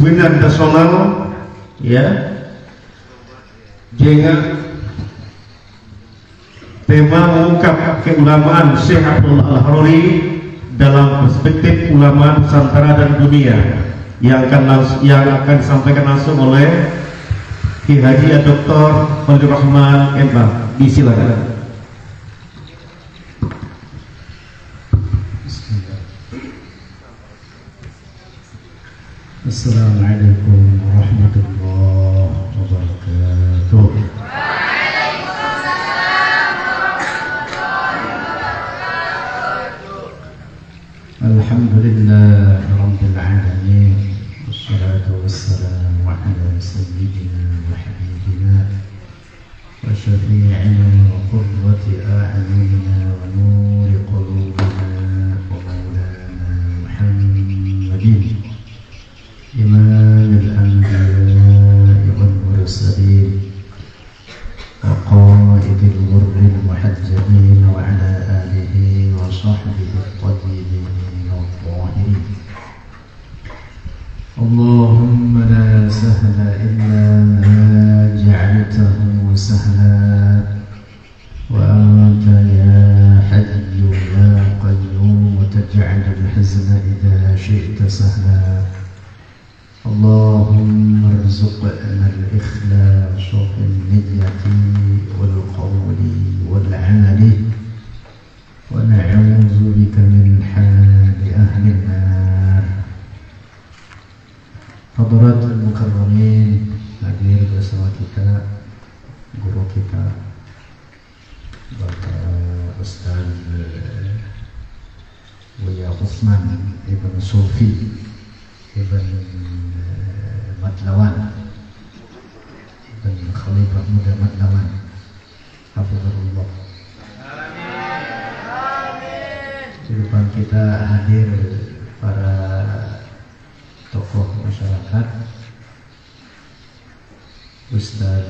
kedisiplinan personal, ya, jangan tema mengungkap keulamaan Syekh Abdullah Al-Haruri dalam perspektif ulama Nusantara dan dunia yang akan disampaikan langsung oleh Ki Haji Dr. Fadlur Rahman MA. Disilakan. Assalamualaikum warahmatullahi wabarakatuh. Alhamdulillah rabbil alamin, wassalatu wassalamu ala sayyidina wa habibina wa syafi'ina wa qurrati a'yunina wa nuri qulubina wa maulana Muhammadin إمام الأنبياء والمرسلين وقائد الغر المحجلين وعلى آله وصحبه الطيبين الطاهرين. اللهم لا سهل إلا ما جعلته سهلا وأنت يا حي يا قيوم تجعل الحزن إذا شئت سهلا. اللهم ارزقنا الإخلاص في النية والقول والعمل ونعوذ بك من حال أهل النار. Hadirat al-mukarramin, hadir bersama kita guru kita Bapak Ustaz Buya Utsman Ibn Sufi Ibn Madlawan, Ibn Khalifah Muda Madlawan, hafizahullah. Di depan kita hadir para tokoh masyarakat, Ustaz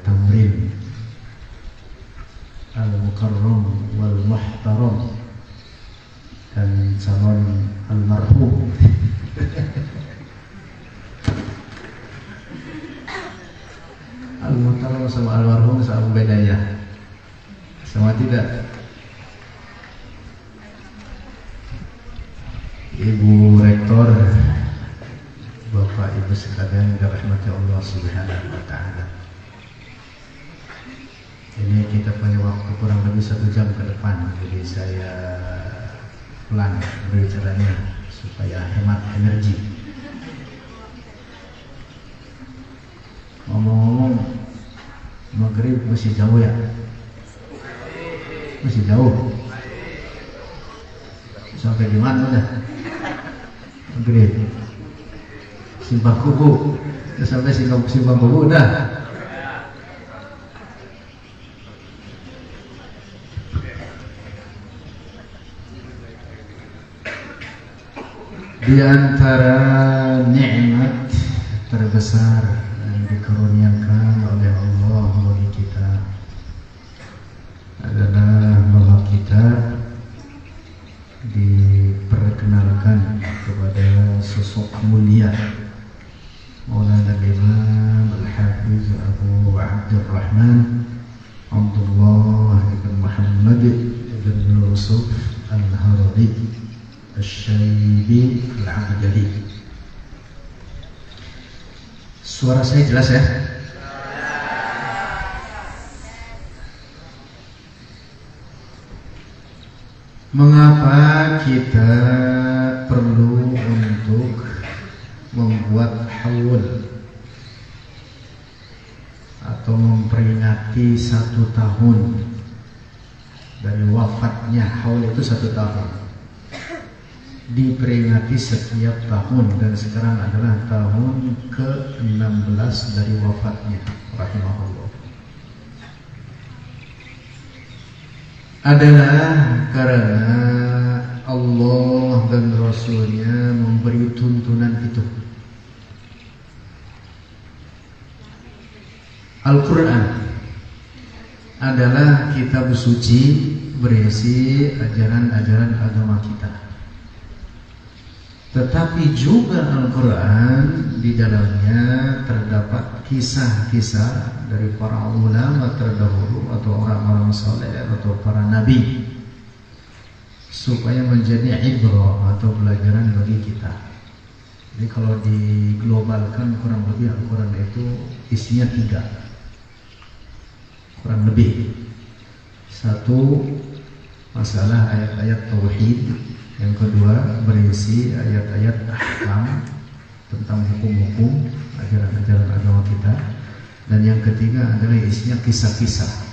Tamrin Al-Mukarram wal Muhtaram dan calon almarhum Al-Muhtaram sama almarhum sama bedanya? Sama tidak? Ibu Rektor, Bapak Ibu sekalian dirahmati Allah Subhanahu wa Ta'ala. Ini kita punya waktu kurang lebih 1 jam ke depan, jadi saya pelan berbicaranya supaya hemat energi. Ngomong-ngomong, maghrib masih jauh ya? Masih jauh. Sampai di mana udah? Maghrib. Simpang Kubu. Sampai Simpang Kubu udah. Di antara nikmat terbesar yang dikaruniakan oleh Allah bagi kita adalah bahwa kita diperkenalkan kepada sosok mulia Maulana Imam Al-Hafiz Abu Abdurrahman Abdullah ibn Muhammad ibn Yusuf Al-Haruri Al-Syaibi Al-Abdali. Suara saya jelas ya? Mengapa kita perlu untuk membuat haul atau memperingati 1 tahun dari wafatnya? Haul itu 1 tahun, diperingati setiap tahun, dan sekarang adalah tahun ke-16 dari wafatnya rahimahullah. Adalah karena Allah dan Rasulnya memberi tuntunan itu. Al-Quran adalah kitab suci berisi ajaran-ajaran agama kita. Tetapi juga Al-Quran di dalamnya terdapat kisah-kisah dari para ulama terdahulu atau orang-orang saleh atau para nabi, supaya menjadi ibrah atau pelajaran bagi kita. Jadi kalau diglobalkan kurang lebih Al-Quran itu isinya 3 kurang lebih. 1, masalah ayat-ayat tauhid. Yang kedua, berisi ayat-ayat ahkam tentang hukum-hukum ajaran-ajaran agama kita. Dan yang ketiga adalah isinya kisah-kisah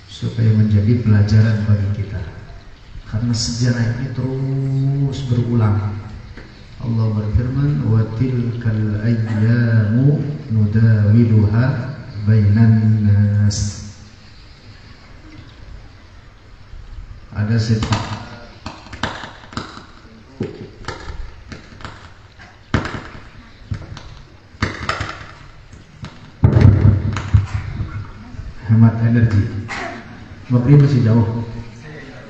supaya menjadi pelajaran bagi kita, karena sejarah ini terus berulang. Allah berfirman, wa tilkal ayyamu nudawiluha bainan nas. Ada sifat hemat energi. Maghrib masih jauh.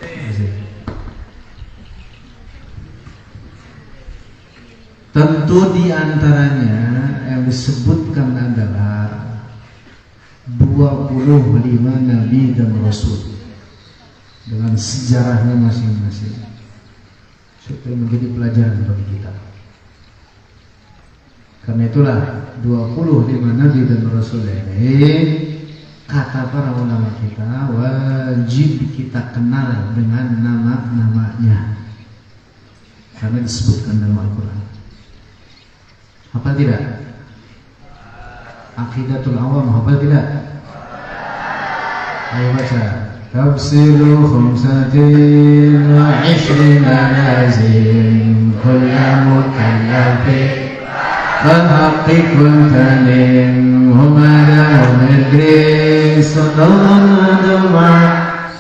Masih. Tentu di antaranya yang disebutkan adalah 25 nabi dan rasul dengan sejarahnya masing-masing, supaya menjadi pelajaran bagi kita. Karena itulah 25 nabi dan rasul ini, kata para ulama kita, wajib kita kenal dengan nama-namanya, karena disebutkan dalam Al-Quran. Hafal tidak? Aqidatul Awam hafal tidak? Ayo baca. Tafsiru khamsatin wa 20 lazim kullu mukallafin فالحقيقة منهم على إدريس وطلعت مع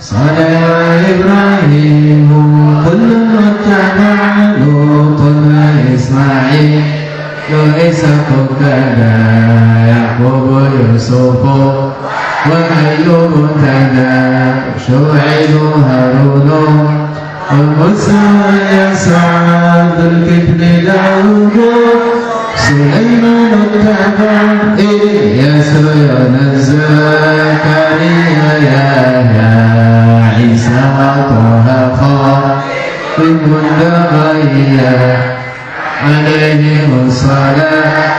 صالح إبراهيم كل متبع لوط إسماعيل وإسحاق كذا يعقوب يوسف وأيوب كذا شعيب هارون وموسى يسوع ذو الكفل داود سليمان التبع إلياس يونس زكريا يحيى عيسى طه خاتم النبيين عليهم الصلاة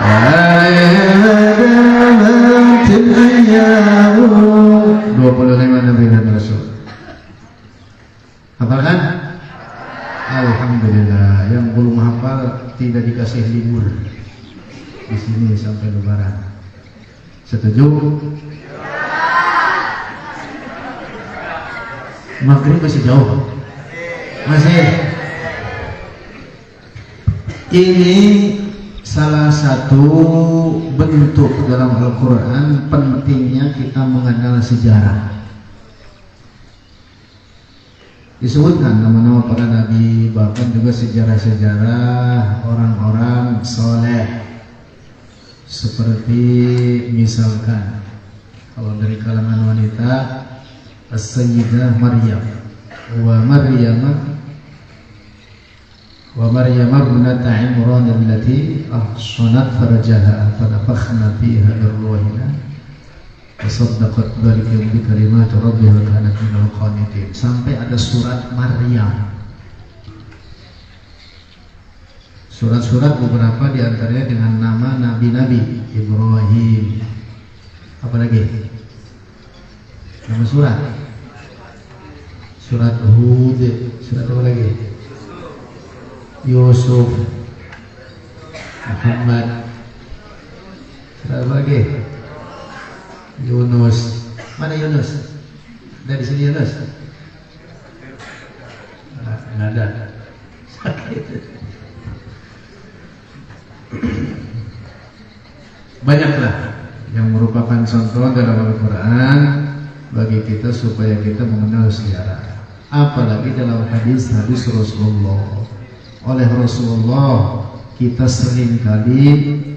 وعليهم الأيام 25 nabi dan rasul. Hafal kan? Alhamdulillah, yang belum hafal tidak dikasih libur di sini sampai Lebaran. Setuju? Maghrib masih jauh. Masih. Ini salah satu bentuk dalam Al-Quran pentingnya kita mengenal sejarah. Disebutkan nama-nama para nabi, bahkan juga sejarah-sejarah orang-orang soleh. Seperti misalkan kalau dari kalangan wanita, As-Sayyidah Maryam wa Maryam ibnata Imran allati ahsanat farjaha fanafakhna fiha min ruhina wasaddaqat dzalika bi kalimati rabbiha wa kanat minal qanitin. Sampai ada surat Maryam. Surat-surat beberapa diantaranya dengan nama nabi-nabi. Ibrahim, apa lagi? Nama surat Hud. Surat apa lagi? Yusuf, Muhammad. Surat apa lagi? Yunus. Mana Yunus? Dari sini Yunus? Nggak ada. Sakit. Banyaklah yang merupakan contoh dalam Al-Quran bagi kita supaya kita mengenal sejarah. Apalagi dalam hadis-hadis Rasulullah. Oleh Rasulullah kita seringkali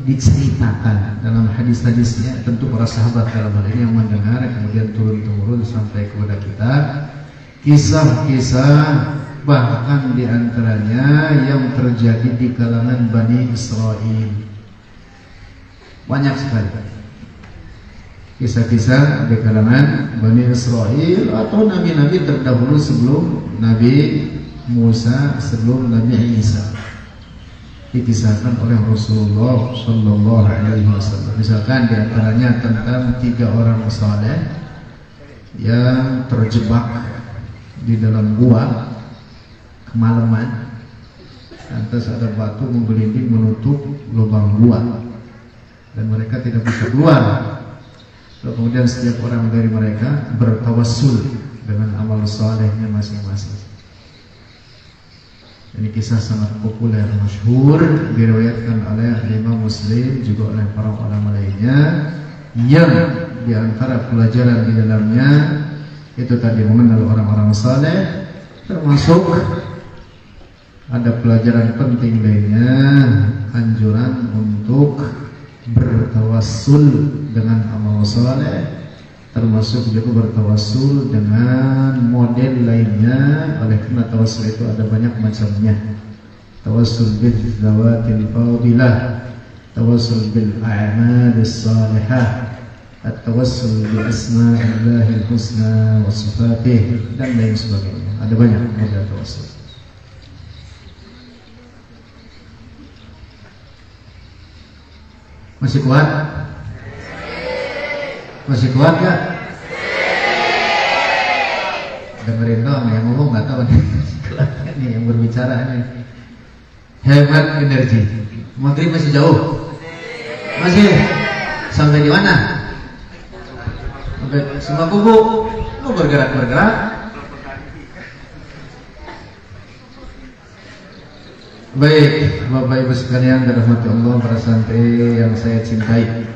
diceritakan dalam hadis-hadisnya, tentu para sahabat dalam hal ini yang mendengar, kemudian turun-temurun sampai kepada kita, kisah-kisah bahkan diantaranya yang terjadi di kalangan Bani Israel. Banyak sekali kisah-kisah di kalangan Bani Israel atau nabi-nabi terdahulu sebelum Nabi Musa, sebelum Nabi Isa, dikisahkan oleh Rasulullah Sallallahu Alaihi Wasallam. Misalkan diantaranya tentang 3 orang saleh yang terjebak di dalam gua kemalaman, lantas ada batu menggelinding menutup lubang gua dan mereka tidak bisa keluar. Lalu kemudian setiap orang dari mereka bertawassul dengan amal salehnya masing-masing. Ini kisah sangat populer, masyhur, diriwayatkan oleh Imam Muslim juga oleh para ulama lainnya, yang diantara pelajaran di dalamnya itu tadi mengenal orang-orang saleh, termasuk ada pelajaran penting lainnya, anjuran untuk bertawassul dengan amal saleh, termasuk juga bertawassul dengan model lainnya. Oleh karena tawassul itu ada banyak macamnya. Tawassul bil zawatil fadilah, tawassul bil a'malis salihah, at-tawassul bi asma'illahil husna wa sifatih, dan lain sebagainya. Ada banyak model tawassul. Masih kuat? Masih kuat gak? Dengerin dong, yang ngomong gak tahu nih. Ini yang berbicara nih. Hebat energi. Maghrib masih jauh? Masih? Sampai di mana? Sampai semua kubu. Lu bergerak-bergerak. Baik, Bapak Ibu sekalian dirahmati Allah, para santri yang saya cintai.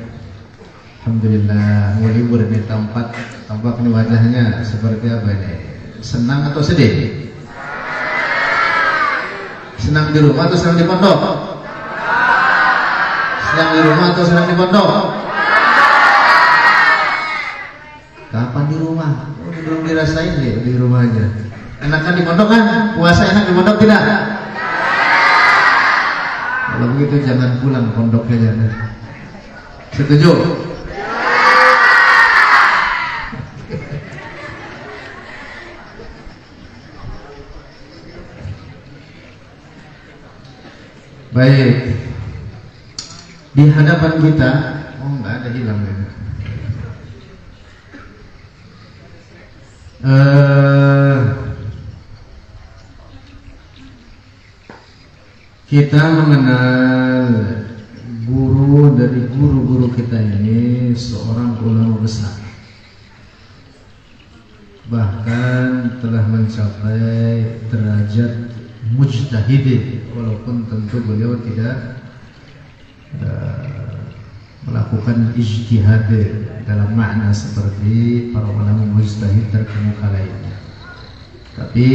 Alhamdulillah, mau libur ini tampak nih wajahnya seperti apa ini? Senang atau sedih? Senang di rumah atau senang di pondok? Senang di rumah atau senang di pondok? Kapan di rumah? Oh, belum dirasain deh di rumah aja. Enakan di pondok kan? Puasa enak di pondok tidak? Kalau begitu jangan pulang pondoknya jangan. Setuju? Baik. Di hadapan kita, oh nggak ada hilang ya. Kita mengenal guru dari guru-guru kita ini, seorang ulama besar, bahkan telah mencapai derajat mujtahid, walaupun tentu beliau tidak melakukan ijtihad dalam makna seperti para ulama mujtahid terkemuka lainnya. Tapi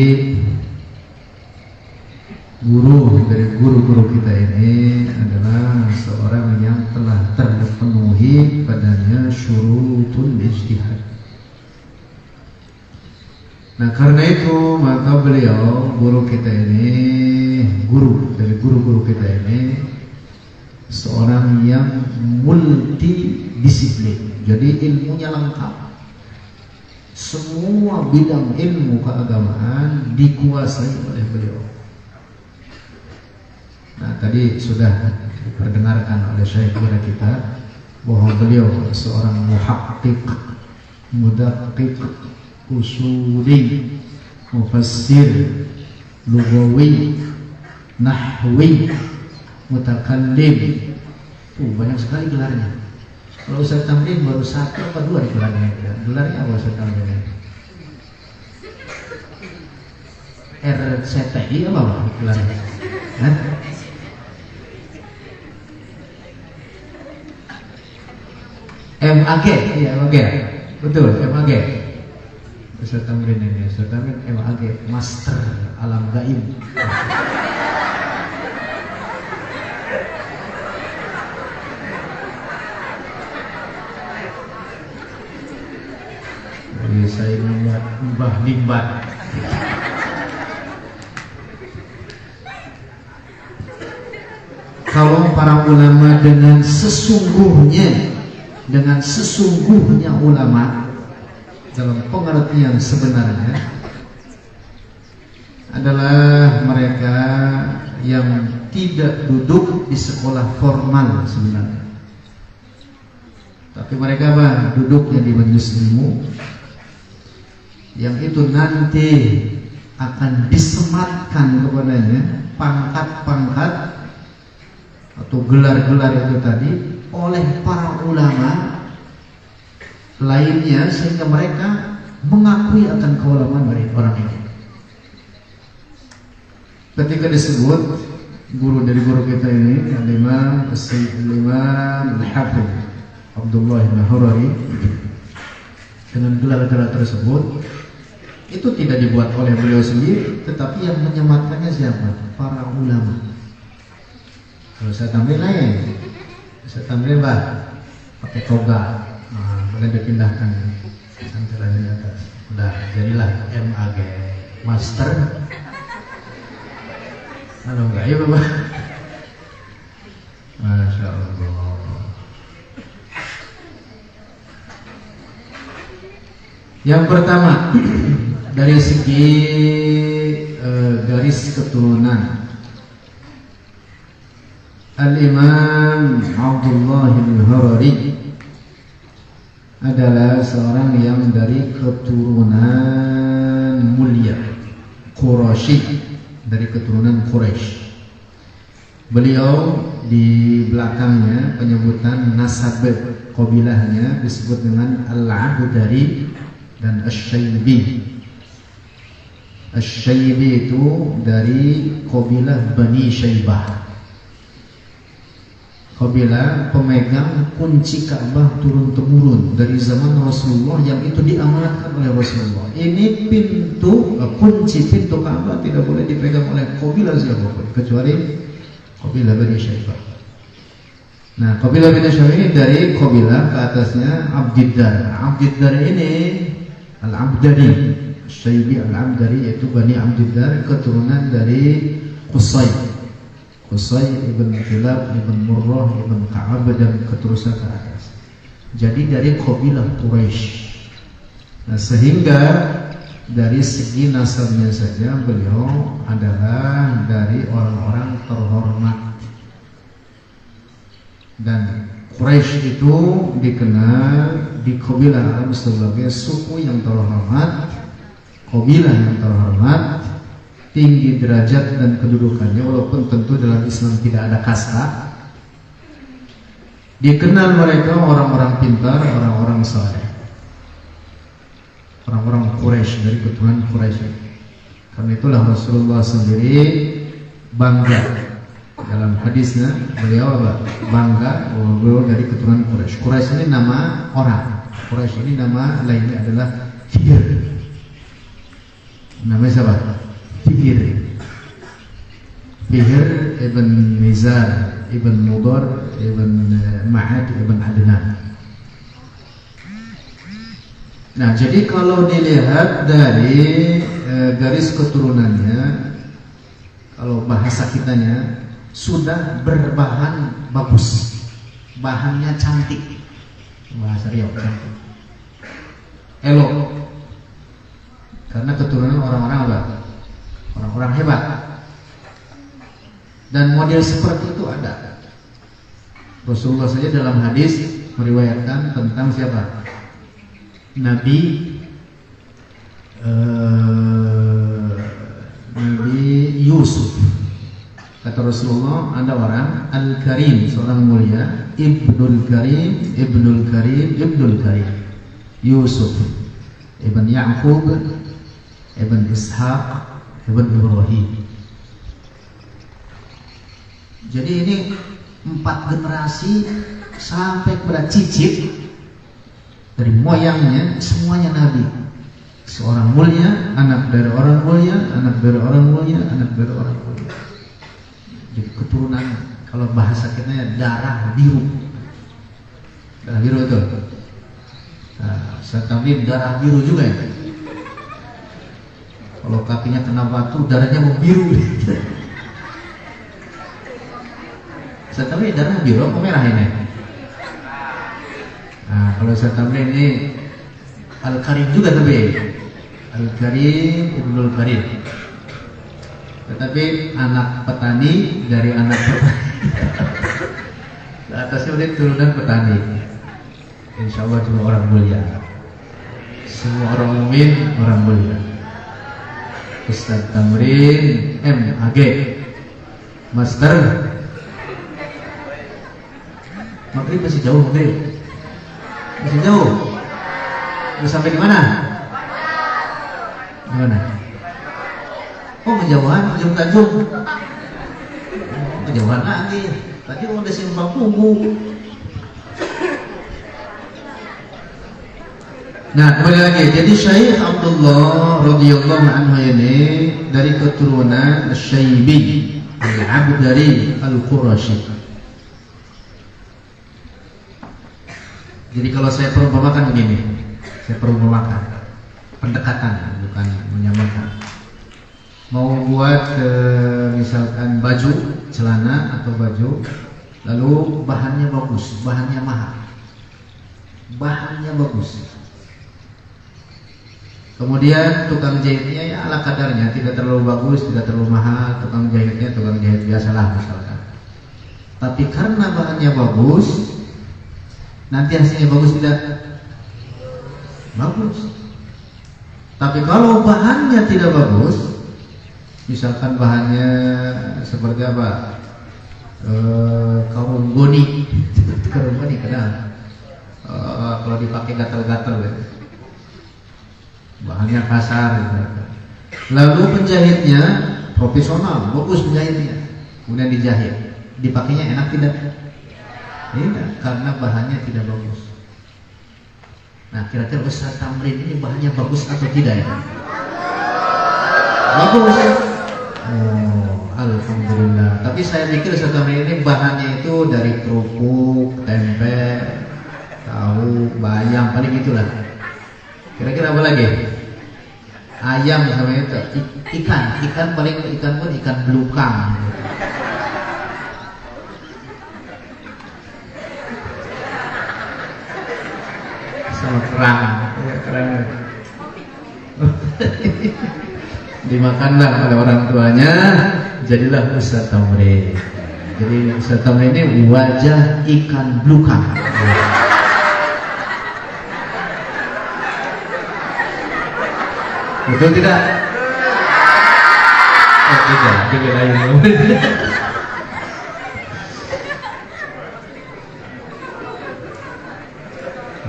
guru dari guru-guru kita ini adalah seorang yang telah terpenuhi padanya syurutul ijtihad. Nah, karena itu maka beliau, guru kita ini, guru dari guru-guru kita ini, seorang yang multidisiplin. Jadi ilmunya lengkap. Semua bidang ilmu keagamaan dikuasai oleh beliau. Nah, tadi sudah diperdengarkan oleh Syekh kita bahwa beliau seorang muhaqqiq, mudaqqiq, usuli, mufassir, lugawi, nahwi, mutakallim. Banyak sekali gelarnya. Kalau Ustaz Tamrin baru 1 atau 2 gelarnya. Gelarnya apa Ustaz Tamrin? RCTI apa gelarnya? Hah? MAG, iya MAG, betul MAG. Ustaz Tamrin ini, Ustaz Tamrin MAG, Master Alam Gaib. Jadi saya Mbah Limbat. kalau para ulama dengan sesungguhnya ulama dalam pengertian sebenarnya adalah mereka yang tidak duduk di sekolah formal sebenarnya, tapi mereka duduknya di majelis ilmu yang itu nanti akan disematkan kepadanya pangkat-pangkat atau gelar-gelar itu tadi oleh para ulama lainnya, sehingga mereka mengakui akan keulamaan dari orang ini. Ketika disebut guru dari guru kita ini, Al-Imam Al-Hafidh Abdullah bin Harari, dengan gelar-gelar tersebut itu tidak dibuat oleh beliau sendiri, tetapi yang menyematkannya siapa? Para ulama. Kalau saya tampil lain, saya tampil pakai toga, boleh dipindahkan santelan di atas. Udah jadilah MAG Master. Halo enggak ya Bapak? Masya Allah. Yang pertama dari segi garis keturunan, Al-Imam Abdullah bin Harari adalah seorang yang dari keturunan mulia Quraisy, dari keturunan Quraisy. Beliau di belakangnya penyebutan nasab qabilahnya disebut dengan Al-Abdari dan Asy-Syaibi. Asy-Syaibi itu dari qabilah Bani Syaibah, qabilah pemegang kunci Ka'bah turun-temurun dari zaman Rasulullah, yang itu diamanatkan oleh Rasulullah. Ini kunci pintu Ka'bah tidak boleh dipegang oleh qabilah siapapun kecuali qabilah Bani Syaibah. Nah, qabilah Bani Syaibah ini dari qabilah ke atasnya Abdiddar. Abdiddar ini Al-Abdari, Syaibi Al-Abdari, yaitu Bani Abdiddar, keturunan dari Qusay ibn Kilab ibn Murrah ibn Ka'ab dan keterusan ke atas. Jadi dari qabilah Quraisy. Nah, sehingga dari segi nasabnya saja beliau adalah dari orang-orang terhormat, dan Quraisy itu dikenal di qabilah Arab sebagai suku yang terhormat, qabilah yang terhormat, tinggi derajat dan kedudukannya, walaupun tentu dalam Islam tidak ada kasta. Dikenal mereka orang-orang pintar, orang-orang saleh, orang-orang Quraisy, dari keturunan Quraisy. Karena itulah Rasulullah sendiri bangga dalam hadisnya, beliau bangga bahwa beliau dari keturunan Quraisy. Quraisy ini nama orang, Quraisy ini nama lainnya adalah Fihr. Namanya siapa? Fihr ibn Nizar ibn Mudar ibn Ma'ad ibn Adnan. Nah, jadi kalau dilihat dari garis keturunannya, kalau bahasa kitanya sudah berbahan bagus, bahannya cantik, bahasa Riau cantik, elok, karena keturunan orang-orang apa? Orang-orang hebat. Dan model seperti itu ada. Rasulullah saja dalam hadis meriwayatkan tentang siapa? Nabi Yusuf. Kata Rasulullah, ada orang Al-Karim, seorang mulia, Ibnul Karim, Yusuf Ibn Ya'qub Ibn Ishaq Ibn Ibrahim. Jadi ini 4 generasi sampai kepada cicit, dari moyangnya semuanya Nabi. Seorang mulia, anak dari orang mulia, anak dari orang mulia, anak dari orang mulia. Jadi keturunan, kalau bahasa kita ya darah biru. Darah biru itu. Nah, saya tampil darah biru juga ya. Kalau kakinya kena batu, darahnya mau biru. Ustaz Tamrin darah biru apa merah ini? Nah, kalau Ustaz Tamrin ini Al-Karim juga tapi Al-Karim Ibnul Karim. Tetapi anak petani dari anak petani. Ke atasnya udah turunan petani. Insya Allah cuma orang mulia. Semua orang mukmin orang mulia. Ustaz Tamrin MAG Master. Maghrib masih jauh, maghrib masih jauh. Udah sampai di mana? Di mana? Oh, kejauhan, Ujung Tanjung. Kejauhan lagi. Tadi udah simpang tunggu. Nah, kembali lagi. Jadi Syekh Abdullah radhiyallahu anhu ini dari keturunan Syaibi Al-Abdari Al-Qurashi. Jadi kalau saya perumpamakan begini, saya perumpamakan pendekatan, bukan menyamakan. Mau buat misalkan baju, celana atau baju, lalu bahannya bagus, bahannya mahal, bahannya bagus. Kemudian tukang jahitnya ya ala kadarnya, tidak terlalu bagus, tidak terlalu mahal. Tukang jahitnya tukang jahit biasalah misalkan. Tapi karena bahannya bagus, nanti hasilnya bagus tidak? Bagus. Tapi kalau bahannya tidak bagus, misalkan bahannya seperti apa? Karung goni, karung goni kenal? Kalau dipakai gatal-gatal, bahannya kasar. Lalu penjahitnya profesional, bagus penjahitnya, kemudian dijahit, dipakainya enak tidak? Tidak, karena bahannya tidak bagus. Nah, kira-kira Ustaz Tamrin ini bahannya bagus atau tidak ya? Bagus. Oh, alhamdulillah. Tapi saya pikir Ustaz Tamrin ini bahannya itu dari kerupuk, tempe, tahu, bayam, paling itulah. Kira-kira apa lagi? Ayam misalnya itu, ikan paling ikan pun ikan belukang. Sama kerang, ya, kerang. Dimakanlah oleh orang tuanya, jadilah Ustaz Tamrin. Jadi Ustaz Tamrin ini wajah ikan belukang. Betul tidak? Oh, tidak, tidak lain.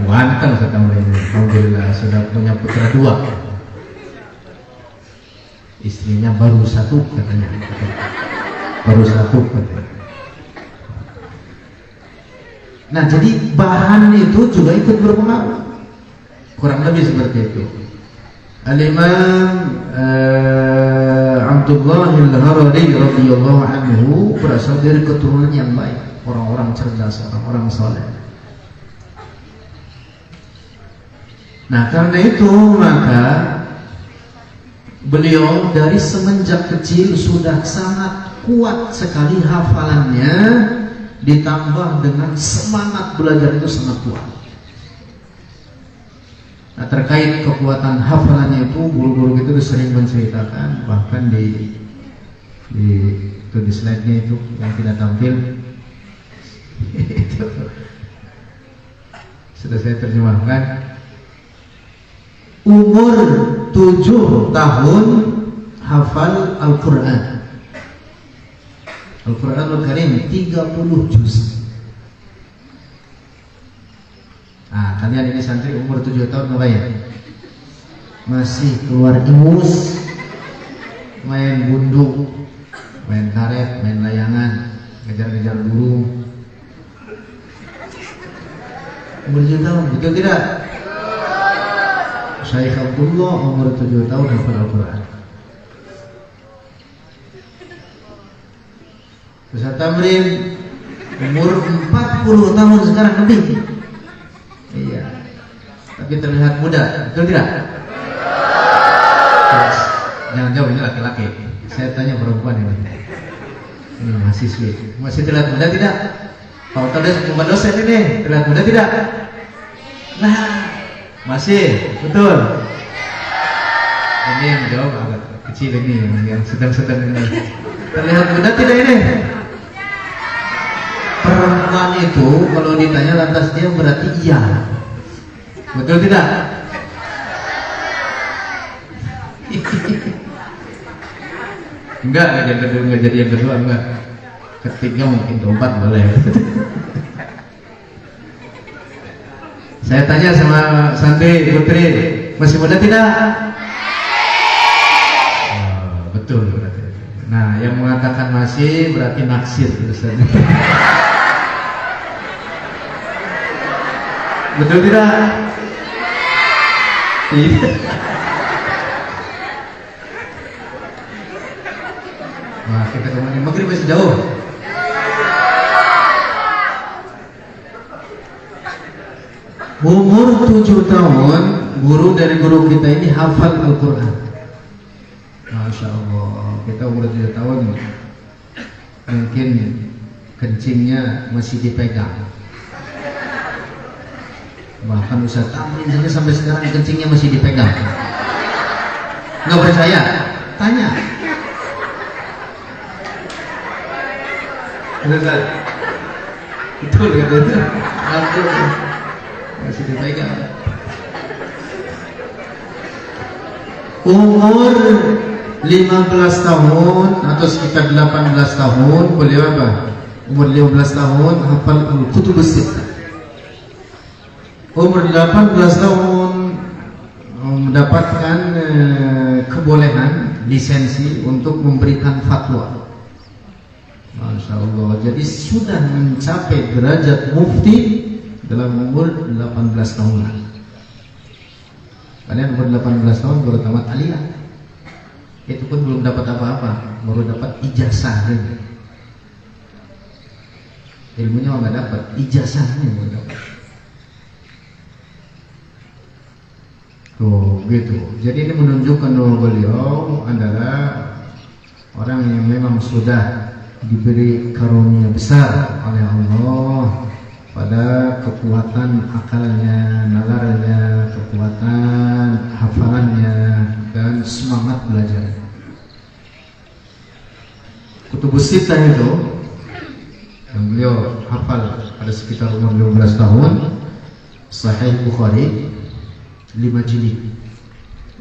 Ganteng Ustaz Tamrin ini. Alhamdulillah sudah punya putra 2. Istrinya baru 1 katanya. Baru 1 katanya. Nah, jadi bahan itu juga ikut berpengaruh. Kurang lebih seperti itu. Al-Imam Abdullah Al-Harari radhiyallahu anhu berasal dari keturunan yang baik, orang-orang cerdas, orang-orang saleh. Nah, karena itu maka beliau dari semenjak kecil sudah sangat kuat sekali hafalannya, ditambah dengan semangat belajar itu sangat kuat. Nah, terkait kekuatan hafalannya itu guru-guru itu sering menceritakan, bahkan di slide-nya itu yang tidak tampil itu sudah saya terjemahkan. Umur 7 tahun hafal Al-Quran. Al-Quranul Karim 30 juz. Nah, kalian ini santri umur 7 tahun ngapain? Masih keluar ingus, main gundu, main karet, main layangan, ngejar-ngejar burung. Umur 7 tahun, betul tidak? Syekh Abdullah umur 7 tahun hafal Al-Quran. Ustaz Tamrin umur 40 tahun sekarang lebih. Iya. Tapi terlihat muda, betul tidak? Yes. Jangan jauh, ini laki-laki. Saya tanya perempuan ini. Ini mahasiswi. Masih telat muda tidak? Pak Bukan dosen ini, telat muda tidak? Nah, masih, betul. Ini yang jawab agak kecil ini, yang sedang-sedang ini. Terlihat muda tidak ini? Perempuan itu kalau ditanya lantas dia berarti iya. Betul tidak? Enggak jadi yang kedua enggak. Ketiga mungkin keempat boleh. Saya tanya sama Santi Putri, masih muda tidak? Oh, betul berarti. Nah, yang mengatakan masih berarti naksir Ustaz. Betul tidak? Iya. Wah, kita kemana? Maghrib masih jauh. Umur 7 tahun, guru dari guru kita ini hafal Al-Quran. Masya Allah, kita umur 7 tahun, mungkin kencingnya masih dipegang. Bahkan Ustaz Tamrin saja sampai sekarang kencingnya masih dipegang. Nggak percaya? Tanya. Ustaz, betul kata itu. Masih dipegang. Umur 15 tahun atau sekitar 18 tahun, beliau apa? Umur 15 tahun hafal Al-Kutubus Sittah. Umur 18 tahun mendapatkan kebolehan lisensi untuk memberikan fatwa. Masya Allah. Jadi sudah mencapai derajat mufti dalam umur 18 tahun. Kalian umur 18 tahun baru tamat aliyah. Itu pun belum dapat apa-apa, baru dapat ijazah. Ilmunya nggak dapat, ijazahnya baru dapat. Tuh gitu. Jadi ini menunjukkan bahwa beliau adalah orang yang memang sudah diberi karunia besar oleh Allah pada kekuatan akalnya, nalarnya, kekuatan hafalannya, dan semangat belajar. Kutubus Sittah itu yang beliau hafal pada sekitar umur 15 tahun. Sahih Bukhari 5 jilid,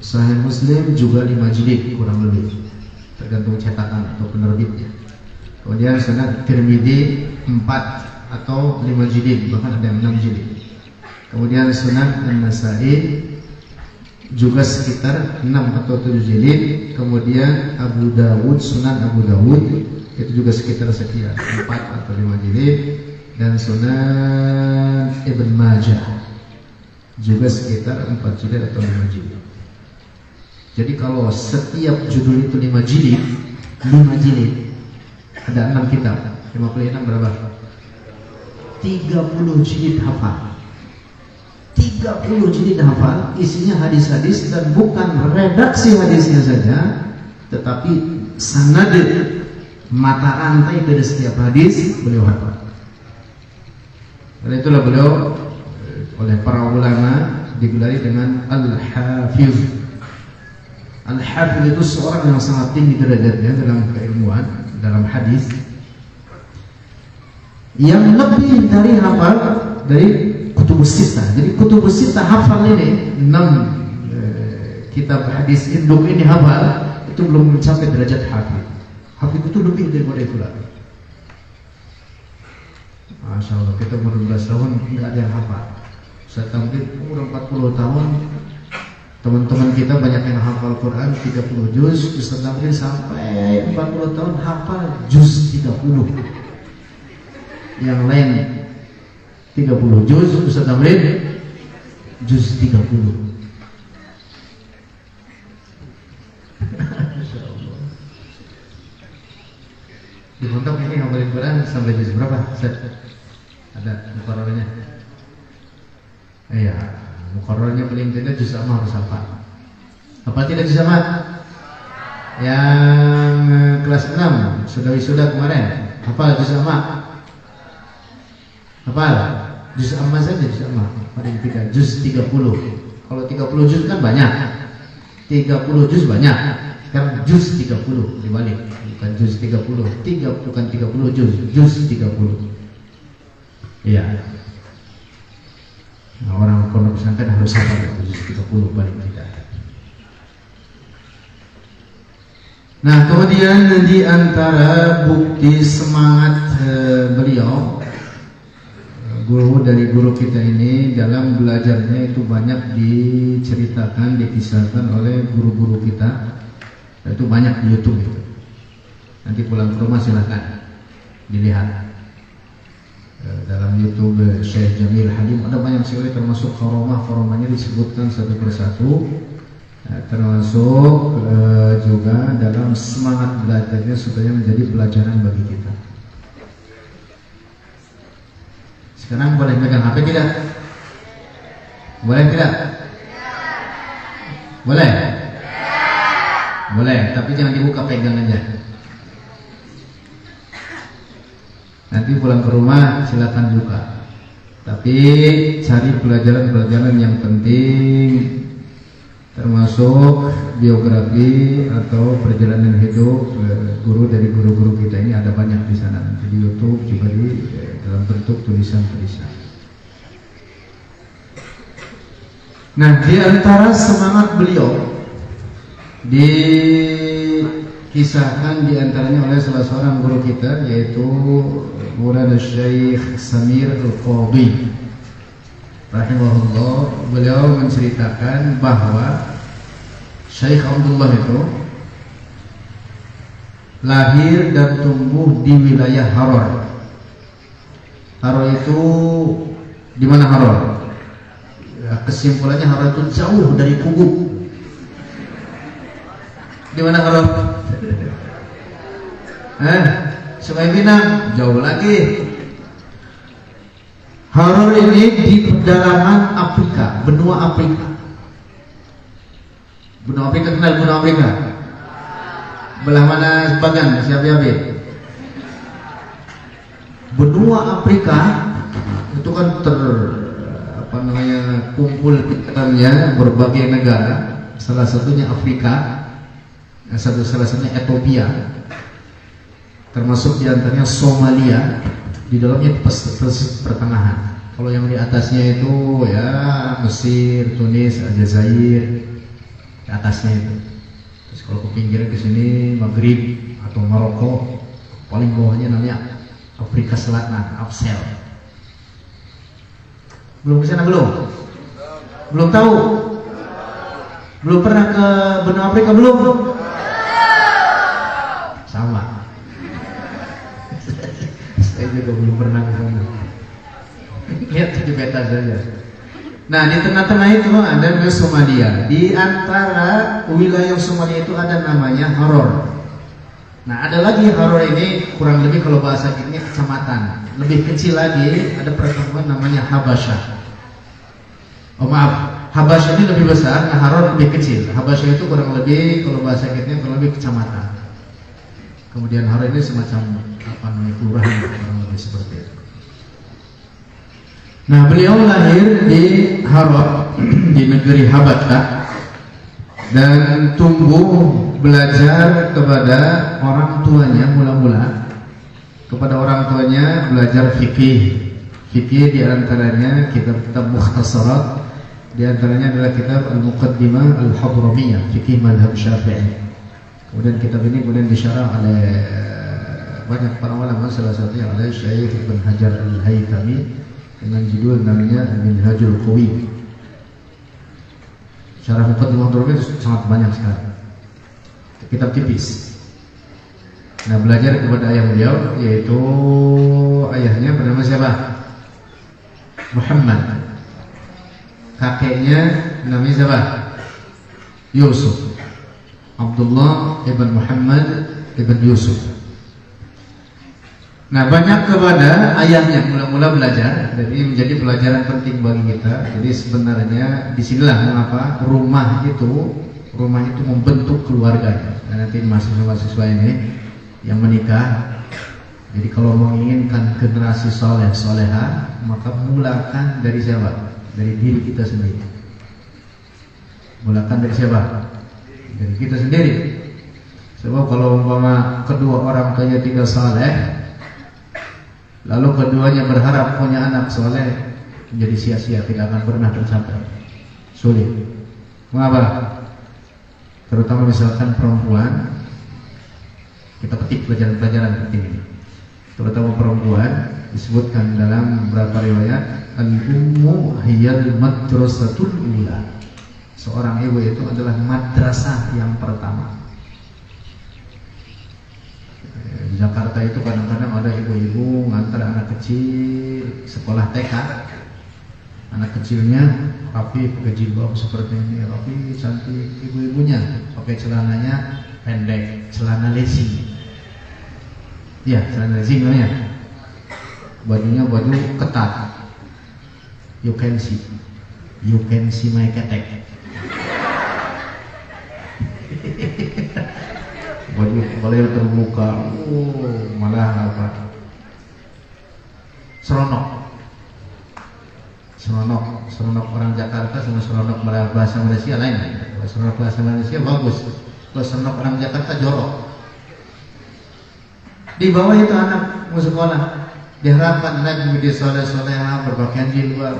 Sahih Muslim juga 5 jilid kurang lebih, tergantung cetakan atau penerbitnya. Kemudian Sunan Tirmidzi 4 atau 5 jilid, bahkan ada yang 6 jilid. Kemudian Sunan An-Nasa'i juga sekitar 6 atau 7 jilid. Kemudian Abu Dawud, Sunan Abu Dawud itu juga sekitar sekian 4 atau 5 jilid. Dan Sunan Ibn Majah juga sekitar 4 jilid atau 5 jilid. Jadi kalau setiap judul itu 5 jilid, 5 jilid, ada 6 kitab, 56 berapa? 30 jilid hafal. 30 jilid hafal, isinya hadis-hadis, dan bukan redaksi hadisnya saja, tetapi sanad, mata rantai dari setiap hadis beliau hafal. Oleh itulah beliau oleh para ulama digelari dengan Al-Hafiz. Al-Hafiz itu seorang yang sangat tinggi derajatnya dalam keilmuan, dalam hadis, yang lebih dari hafal dari Kutubus Sittah. Jadi Kutubus Sittah hafal ini 6 kitab hadis induk ini hafal, itu belum mencapai derajat hafiz. Hafiz itu lebih daripada itu lagi. Masya Allah, kita umur 12 tahun tidak ada yang hafal. Saya tampil umur 40 tahun, teman-teman kita banyak yang hafal Quran 30 juz. Ustaz Tamrin sampai 40 tahun hafal juz 30. Yang lain 30 juz, Ustaz Tamrin juz 30. Insyaallah. Di pondok ini hafalin Quran sampai juz berapa? Ustaz? Ada muqarrarnya? Iya, muqarrarnya paling tidak juz amma harus hafal. Apa tidak juz amma? Yang kelas 6 sudah wisuda kemarin, hafal juz amma? Hafal? Juz amma saja, juz amma paling tidak juz 30. Kalau 30 juz kan banyak, 30 juz banyak. Sekarang juz 30 dibalik, bukan juz 30, bukan 30 juz 30. Iya. Nah, orang pondok pesantren harus hafal juz 30 paling tidak. Nah, kemudian di antara bukti semangat beliau, guru dari guru kita ini dalam belajarnya itu banyak diceritakan, dikisahkan oleh guru-guru kita. Itu banyak di YouTube itu. Nanti pulang ke rumah silakan dilihat. Dalam YouTube Syekh Jamil Halim ada banyak sekali, termasuk khoromahnya disebutkan satu persatu. Termasuk juga dalam semangat belajarnya supaya menjadi pelajaran bagi kita. Sekarang boleh megang HP tidak? Boleh tidak? Boleh? Boleh, tapi jangan dibuka, pegang aja. Nanti pulang ke rumah silakan buka. Tapi cari pelajaran-pelajaran yang penting, termasuk biografi atau perjalanan hidup guru dari guru-guru kita ini ada banyak di sana, di YouTube juga di dalam bentuk tulisan-tulisan. Nah, di antara semangat beliau dikisahkan di antaranya oleh salah seorang guru kita, yaitu Maulana Syekh Samir Al-Qadhi rahimahullah. Beliau menceritakan bahwa Syekh Abdullah itu lahir dan tumbuh di wilayah Harar. Harar itu di mana Harar? Ya, kesimpulannya Harar itu jauh dari Kubu. Di mana Harar? Sungai Minang, jauh lagi. Harar ini di pedalaman Afrika, benua Afrika. Benua Afrika, kenal benua Afrika? Belah mana sebagian? Siapa-siapa? Benua Afrika itu kan kumpul pikirannya berbagai negara, salah satunya Afrika, salah satunya Ethiopia, termasuk diantaranya Somalia. Di dalamnya persis pertengahan. Kalau yang di atasnya itu ya Mesir, Tunis, Aljazair, di atasnya itu. Terus kalau ke pinggirnya ke sini Maghrib atau Maroko, paling bawahnya namanya Afrika Selatan, Absel. Belum ke sana belum? Belum tahu? Belum pernah ke benua Afrika belum? Sama. Saya juga belum pernah ke sana. Lihat di peta saja. Nah, di tengah-tengah itu ada Somalia. Di antara wilayah Somalia itu ada namanya Harar. Nah, ada lagi Harar ini kurang lebih kalau bahasa kita kecamatan. Lebih kecil lagi ada pertemuan namanya Habasyah. Oh maaf, Habasyah ini lebih besar, nah Harar lebih kecil. Habasyah itu kurang lebih kalau bahasa kita kurang lebih kecamatan. Kemudian Harar ini semacam kelurahan, kurang lebih seperti itu. Nah, beliau lahir di Harar, di negeri Habasyah, dan tumbuh belajar kepada orang tuanya mula-mula. Kepada orang tuanya belajar fikih. Fikih diantaranya kitab-kitab mukhtasarat, diantaranya adalah kitab Al-Muqaddimah Al-Hadramiyah, fikih madhab Syafi'i. Kemudian kitab ini kemudian disyarah oleh banyak para ulama, salah satunya oleh Syekh Ibn Hajar Al-Haytami dengan judul namanya Minhajul Qawi. Syarah Muqaddimah Al-Hadramiyah itu sangat banyak sekali. Kitab tipis. Nah, belajar kepada ayah beliau, yaitu ayahnya bernama siapa? Muhammad. Kakeknya namanya siapa? Yusuf. Abdullah ibn Muhammad ibn Yusuf. Nah, banyak kepada ayahnya mula-mula belajar, jadi menjadi pelajaran penting bagi kita. Jadi sebenarnya disinilah mengapa rumah itu rumah itu membentuk keluarganya. Dan nanti mahasiswa-mahasiswa ini yang menikah, jadi kalau menginginkan generasi soleh soleha, maka mulakan dari siapa? Dari diri kita sendiri. Mulakan dari siapa? Dari kita sendiri. Sebab kalau umpama kedua orang tuanya tidak soleh, lalu keduanya berharap punya anak soleh, menjadi sia-sia, tidak akan pernah tercapai. Sulit. Mengapa? Terutama misalkan perempuan, kita petik pelajaran-pelajaran penting ini. Terutama perempuan, disebutkan dalam beberapa riwayat, al-ummu hiyal madrasatul ula. Seorang ibu itu adalah madrasah yang pertama. Di Jakarta itu kadang-kadang ada ibu-ibu ngantar anak kecil sekolah TK. Anak kecilnya rapi, pakai jilbab seperti ini, rapi, cantik. Ibu-ibunya pakai celananya pendek, celana legging. Ya, celana legging namanya. Bajunya baju ketat. You can see my ketek. Baju kepala terbuka, malah apa? Seronok orang Jakarta sama seronok bahasa Malaysia lain. Seronok bahasa Malaysia bagus, kalau seronok orang Jakarta jorok. Di bawah itu anak mau sekolah, diharapkan anak menjadi soleh-soleha, berpakaian jilbab,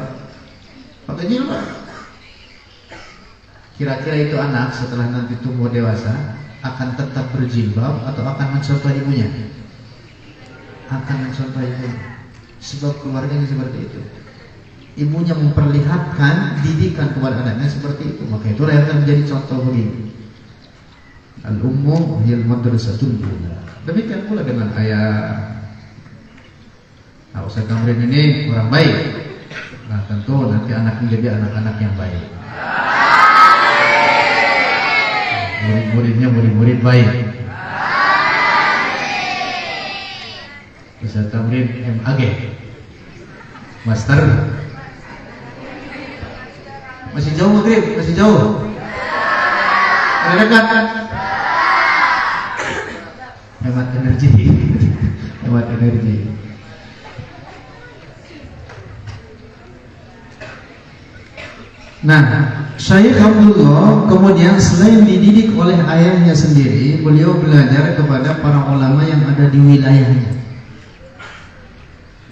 pakai jilbab. Kira-kira itu anak setelah nanti tumbuh dewasa akan tetap berjilbab atau akan mencontoh ibunya? Akan mencontoh ibunya. Sebab keluarganya seperti itu. Ibunya memperlihatkan didikan kepada anaknya seperti itu, maka itu yang akan menjadi contoh begini. Al-ummu hiyal madrasatul ula. Demikian pula dengan ayah. Nah, Ustaz Kamrin ini orang baik. Nah, tentu nanti anak menjadi anak-anak yang baik. Murid-muridnya murid-murid baik. Ustaz Kamrin MAG, Master. Masih jauh maghrib, masih jauh. Ada dekat. Hemat energi. Hemat energi. Nah, Syekh Abdullah kemudian selain dididik oleh ayahnya sendiri, beliau belajar kepada para ulama yang ada di wilayahnya.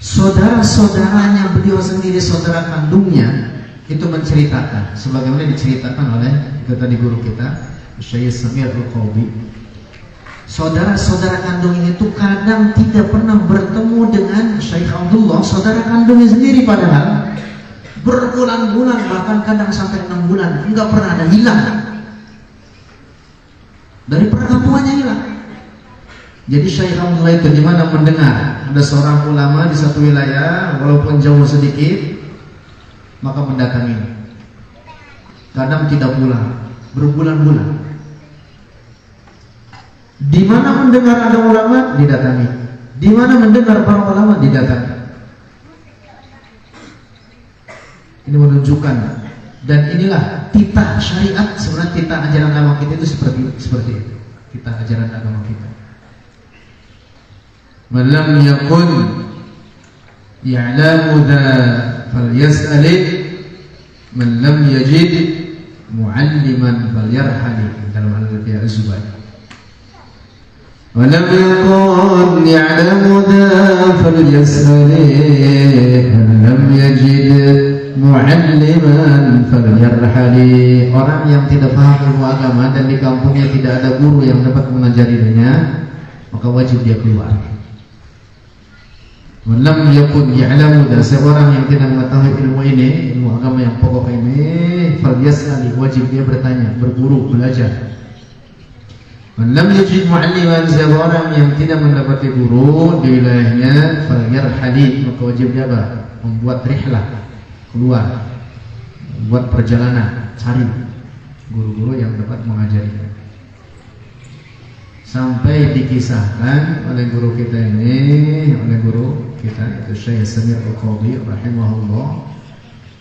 Saudara-saudaranya beliau sendiri, saudara kandungnya, itu menceritakan sebagaimana diceritakan oleh tadi guru kita Syekh Samir Al-Qawbi. Saudara-saudara kandung ini tuh kadang tidak pernah bertemu dengan Syekh Abdullah, saudara kandungnya sendiri, padahal berbulan-bulan, bahkan kadang sampai 6 bulan enggak pernah ada hilang dari perkampungannya, hilang. Jadi Syekh Abdullah itu di mana mendengar ada seorang ulama di satu wilayah walaupun jauh sedikit, maka mendatangi. Kadang tidak pulang, berbulan-bulan. Di mana mendengar ada ulama, didatangi. Di mana mendengar para ulama, didatangi. Ini menunjukkan, dan inilah titah syariat. Sebenarnya titah ajaran agama kita itu seperti itu. Titah ajaran agama kita. Man lam yakun ya'lamu dha falyas'alid, man lam yajid mu'alliman falyarhali, dalam Al-Fatihah Az-Zubair. Wa lam yakun ya'lamu dha falyas'alid, man lam yajid mu'alliman falyarhali. Orang yang tidak paham ilmu agama dan di kampungnya tidak ada guru yang dapat mengajarinya, maka wajib dia keluar. Lam yakun ya'lamu, dan seorang yang tidak mengetahui ilmu ini, ilmu agama yang pokok ini, falyas'ali, wajib dia bertanya, berguru, belajar. Lam yajid mu'alliman, seorang yang tidak mendapati guru di wilayahnya, falyarhali, maka wajib dia membuat rihlah, keluar, buat perjalanan, cari guru-guru yang dapat mengajarinya. Sampai dikisahkan oleh guru kita ini, oleh guru kita itu Syekh Samir Al-Qawbi rahimahullah,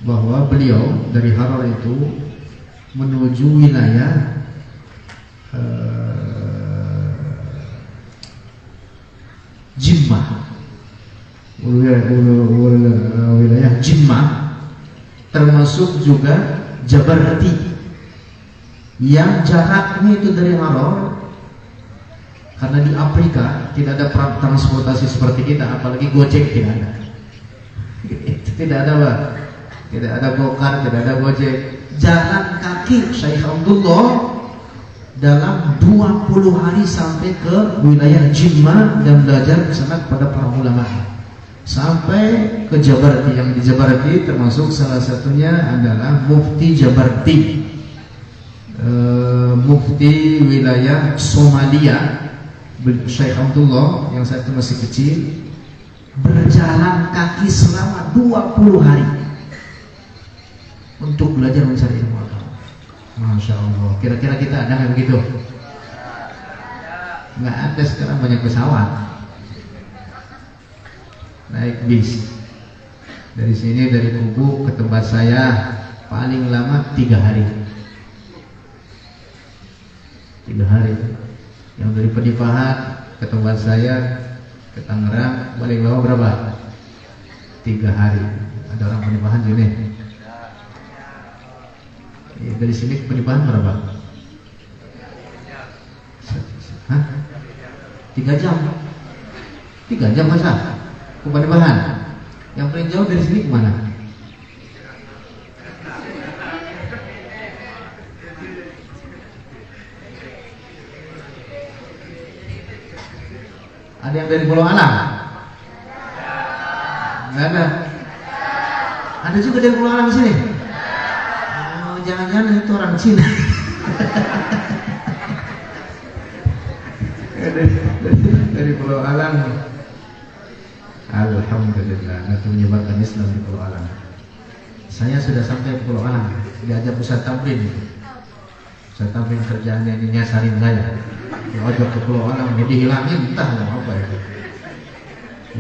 bahwa beliau dari Harar itu menuju wilayah Jimmah, wilayah Jimmah, termasuk juga Jabarti yang jaraknya itu dari Haror. Karena di Afrika tidak ada transportasi seperti kita, apalagi Gojek tidak ada. Tidak ada Pak, tidak ada Gokar, tidak ada Gojek. Jalan kaki Syekh Abdullah dalam 20 hari sampai ke wilayah Jimmah dan belajar ke sana kepada para ulama. Sampai ke Jabarti, yang di Jabarti termasuk salah satunya adalah Mufti Jabarti, Mufti wilayah Somalia, Syekh Abdullah yang saat itu masih kecil, berjalan kaki selama 20 hari untuk belajar mencari ilmu agama. Masya Allah. Kira-kira kita ada nggak begitu? Nggak ada. Sekarang banyak pesawat, naik bis. Dari sini, dari Kubu ke tempat saya paling lama 3 hari. 3 hari. Yang dari Pedipahan ke tempat saya ke Tangerang paling lama berapa? 3 hari. Ada orang Pedipahan sini. Ya, dari sini ke Pedipahan berapa? Hah? 3 jam. 3 jam masa? Ke Pedipahan. Yang paling jauh dari sini kemana? Ada yang dari Pulau Alang? Nggak ada. Ada juga dari Pulau Alang sini. Oh, jangan-jangan itu orang Cina. dari Pulau Alang. Alhamdulillah, nanti menyebarkan Islam di Pulau Alang. Saya sudah sampai ke Pulau Alang, diajak Ustaz Tamrin. Ustaz Tamrin kerjaannya ini nyasarin saya. Diajak ke Pulau Alang, dihilangin entah mau apa itu.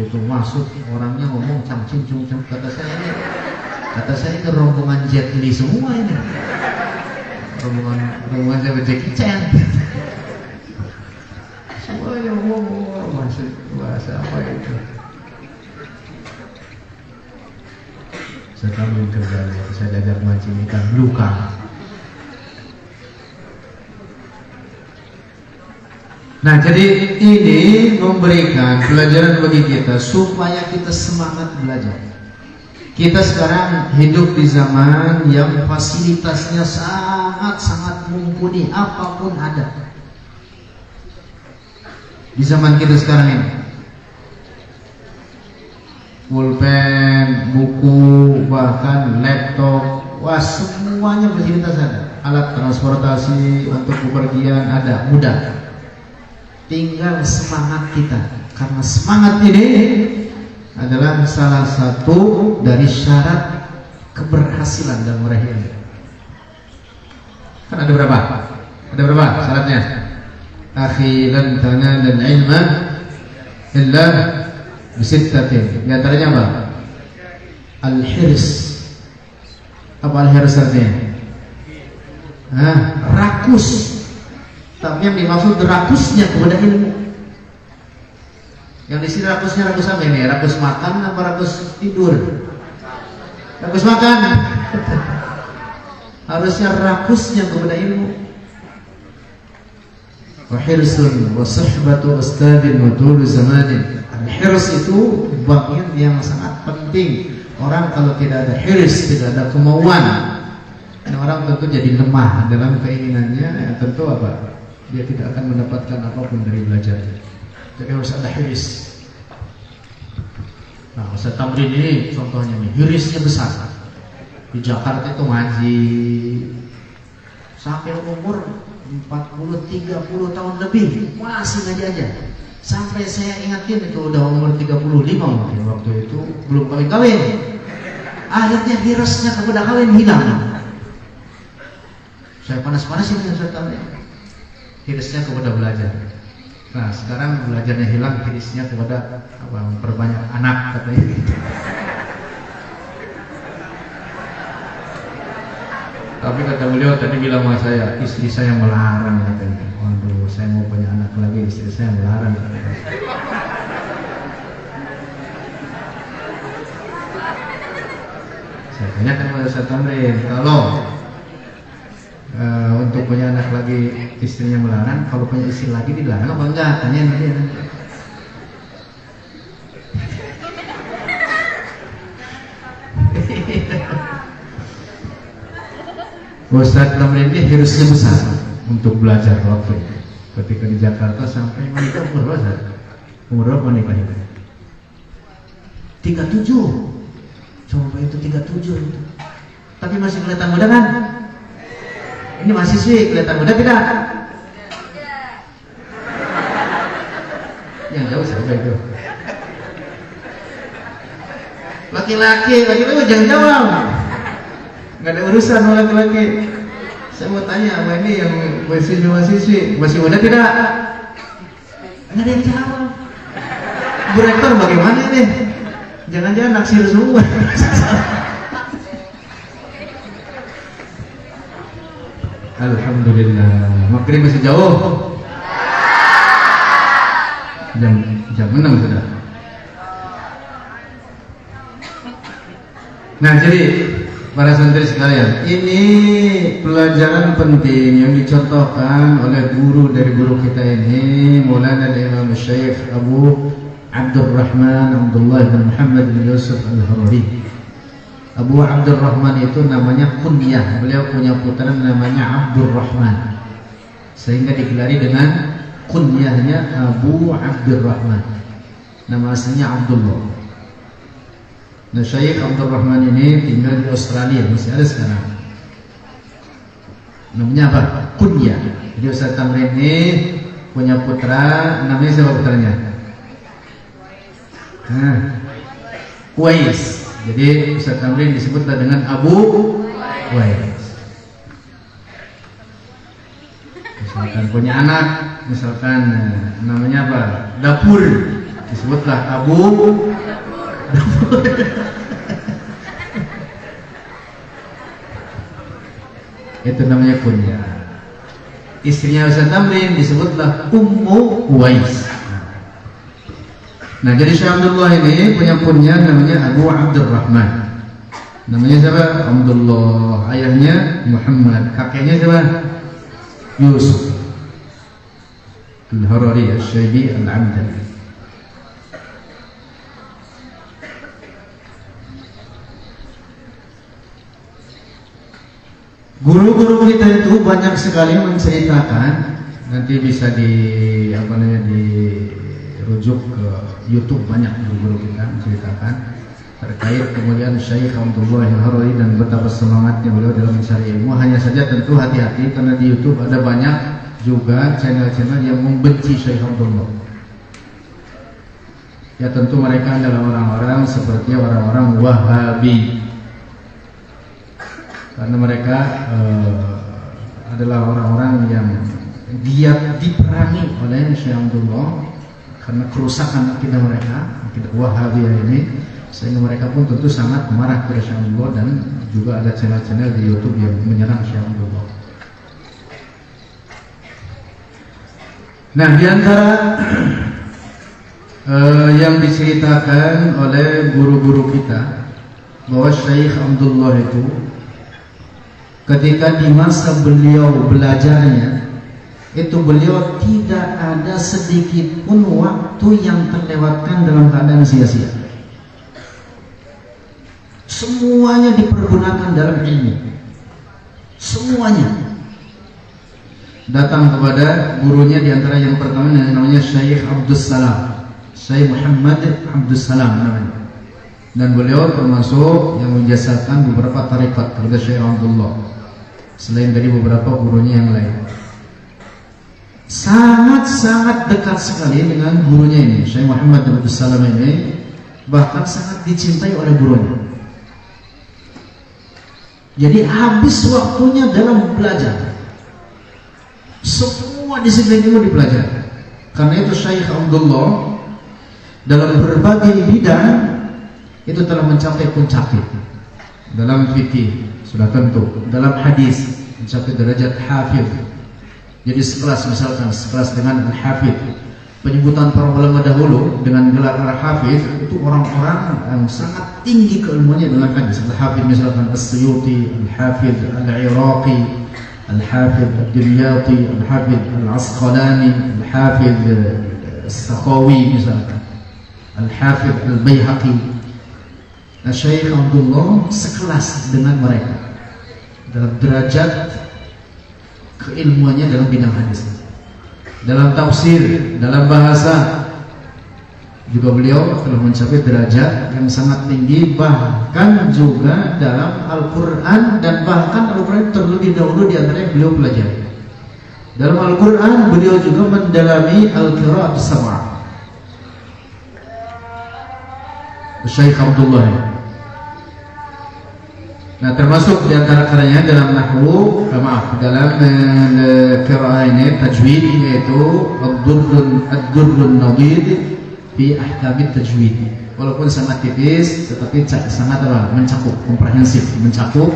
Itu masuk orangnya ngomong cangcing cung, kata saya ini rombongan Jet Li semua ini. Rombongan saya Jackie Chan. Semuanya ngomong bahasa apa itu. Saya tahu kerjanya, saya diajak mancing ikan luka. Nah, jadi ini memberikan pelajaran bagi kita supaya kita semangat belajar. Kita sekarang hidup di zaman yang fasilitasnya sangat-sangat mumpuni, apapun ada. Di zaman kita sekarang ini, pulpen, buku, bahkan laptop, wah semuanya fasilitas ada. Alat transportasi untuk bepergian ada, mudah. Tinggal semangat kita, karena semangat ini adalah salah satu dari syarat keberhasilan dalam meraih ilmu. Kan ada berapa? Ada berapa syaratnya? Akhi lan tanalul ilma illa bisittatin. Di antaranya apa? Al-hirs. Apa al-hirs artinya? Rakus. Tapi yang dimaksud rakusnya kepada ilmu. Yang di sini rakusnya rakus apa ini? Rakus makan apa rakus tidur? Rakus makan. Harusnya rakusnya kepada ilmu. Wa hirsun wa suhbatu ustadin wa tulu zamanin. Al-hirs itu bagian yang sangat penting. Orang kalau tidak ada hirs, tidak ada kemauan, orang tentu jadi lemah dalam keinginannya. Ya, tentu apa? Dia tidak akan mendapatkan apapun dari belajar. Jadi harus ada hiris. Nah, Ustaz Tamrin ini contohnya nih, hirisnya besar. Di Jakarta itu ngaji sampai umur 40-30 tahun lebih masih ngaji aja. Sampai saya ingatin itu udah umur 35 mungkin waktu itu belum kawin-kawin. Akhirnya hirasnya kepada kawin hilang. Saya panas-panasin Ustaz Tamrin. Hirisnya kepada belajar. Nah, sekarang belajarnya hilang, hirisnya kepada apa? Memperbanyak anak katanya. Tapi kata beliau tadi bilang sama saya, istri saya melarang katanya. Waduh, saya mau punya anak lagi, istri saya melarang katanya. Saya tanyakan kepada Ustaz Tamrin, kalau untuk punya anak lagi istrinya melarang, kalau punya istri lagi dilarang apa enggak? Tanyain dia nanti. Ustaz Tamrin ini harusnya besar untuk belajar waktu itu. Ketika di Jakarta sampai menikah umur berapa? Umur berapa menikah itu? 37. Coba itu 37 itu. Tapi masih kelihatan muda kan? Ini mahasiswi kelihatan muda tidak? Yang jauh siapa itu? Laki-laki jangan jawab. Nggak ada urusan sama laki-laki. Saya mau tanya sama ini yang mahasiswi masih muda tidak? Nggak ada yang jawab. Bu Rektor bagaimana ini? Jangan-jangan naksir semua. Alhamdulillah. Maghrib masih jauh. Jam 6 sudah. Nah, jadi para santri sekalian, ini pelajaran penting yang dicontohkan oleh guru dari guru kita ini, Maulana Imam Syekh Abu Abdurrahman Abdullah bin Muhammad bin Yusuf Al-Harari. Abu Abdurrahman itu namanya kunyah. Beliau punya putra namanya Abdurrahman, sehingga digelari dengan kunyahnya Abu Abdurrahman. Nama aslinya Abdullah. Nah, Syekh Abdurrahman ini tinggal di Australia, masih ada sekarang. Namanya apa? Kunyah. Jadi Ustaz Tamrin ini punya putra, namanya siapa putranya? Uwais. Jadi Ustaz Tamrin disebutlah dengan Abu Uwais. Misalkan punya anak, misalkan namanya apa? Dapur, disebutlah Abu Dapur. Itu namanya kunyah. Istrinya Ustaz Tamrin disebutlah Ummu Uwais. Nah, jadi Syekh Abdullah ini punya kunyah namanya Abu Abdurrahman. Namanya siapa? Abdullah. Ayahnya Muhammad. Kakeknya siapa? Yusuf Al-Harari Al-Syaibi Al-Amdali. Guru-guru kita itu banyak sekali menceritakan, nanti bisa dirujuk ke YouTube, banyak guru-guru kita menceritakan terkait kemuliaan Syekh Abdullah Al-Harari dan betapa semangatnya beliau dalam mencari ilmu. Hanya saja tentu hati-hati karena di YouTube ada banyak juga channel-channel yang membenci Syekh Abdullah. Ya tentu mereka adalah orang-orang seperti orang-orang Wahabi. Karena mereka adalah orang-orang yang giat diperangi oleh Syekh Abdullah karena kerusakan akidah mereka, akidah Wahabiyah ini, sehingga mereka pun tentu sangat marah kepada Syekh Abdullah, dan juga ada channel-channel di YouTube yang menyerang Syekh Abdullah. Nah, di antara yang diceritakan oleh guru-guru kita bahwa Syekh Abdullah itu ketika di masa beliau belajarnya itu beliau tidak ada sedikit pun waktu yang terlewatkan dalam keadaan sia-sia. Semuanya dipergunakan dalam ilmu. Semuanya. Datang kepada gurunya, di antara yang pertama yang namanya Syekh Abdus Salam, Syekh Muhammad Abdus Salam namanya. Dan beliau termasuk yang menjasakan beberapa tarekat kepada Syekh Abdullah, selain dari beberapa gurunya yang lain. Sangat-sangat dekat sekali dengan gurunya ini, Syekh Muhammad Abdus Salam ini, bahkan sangat dicintai oleh gurunya. Jadi habis waktunya dalam belajar. Semua disiplin ilmu dipelajari. Karena itu Syekh Abdullah dalam berbagai bidang itu telah mencapai puncaknya. dalam fikih sudah tentu, dalam hadis mencapai derajat hafidh. Jadi sekelas, misalkan sekelas dengan al-hafidh. Penyebutan para ulama dahulu dengan gelar al-hafidh itu orang-orang yang sangat tinggi keilmuannya dengan hadis. Al-hafidh misalkan as-Suyuti, al-hafidh al-Iraqi, al-hafidh ad-Dimyati, al-hafidh al-Asqalani, al-hafidh as-Sakhawi misalkan, al-hafidh al-Baihaqi. Nah, Syekh Abdullah sekelas dengan mereka dalam derajat keilmuannya dalam bidang hadis, dalam tafsir, dalam bahasa juga beliau telah mencapai derajat yang sangat tinggi, bahkan juga dalam Al-Quran, dan bahkan Al-Quran terlebih dahulu di antara yang beliau pelajari. Dalam Al-Quran beliau juga mendalami Al-Qira'at as-Sab'ah. Syekh Abdullah. Nah, termasuk di antara karyanya dalam nahwu, dalam qiraah ini tajwid, yaitu ad-durrun nadid fi ahkam tajwid. Walaupun sangat tipis tetapi sangat mencakup, komprehensif, mencakup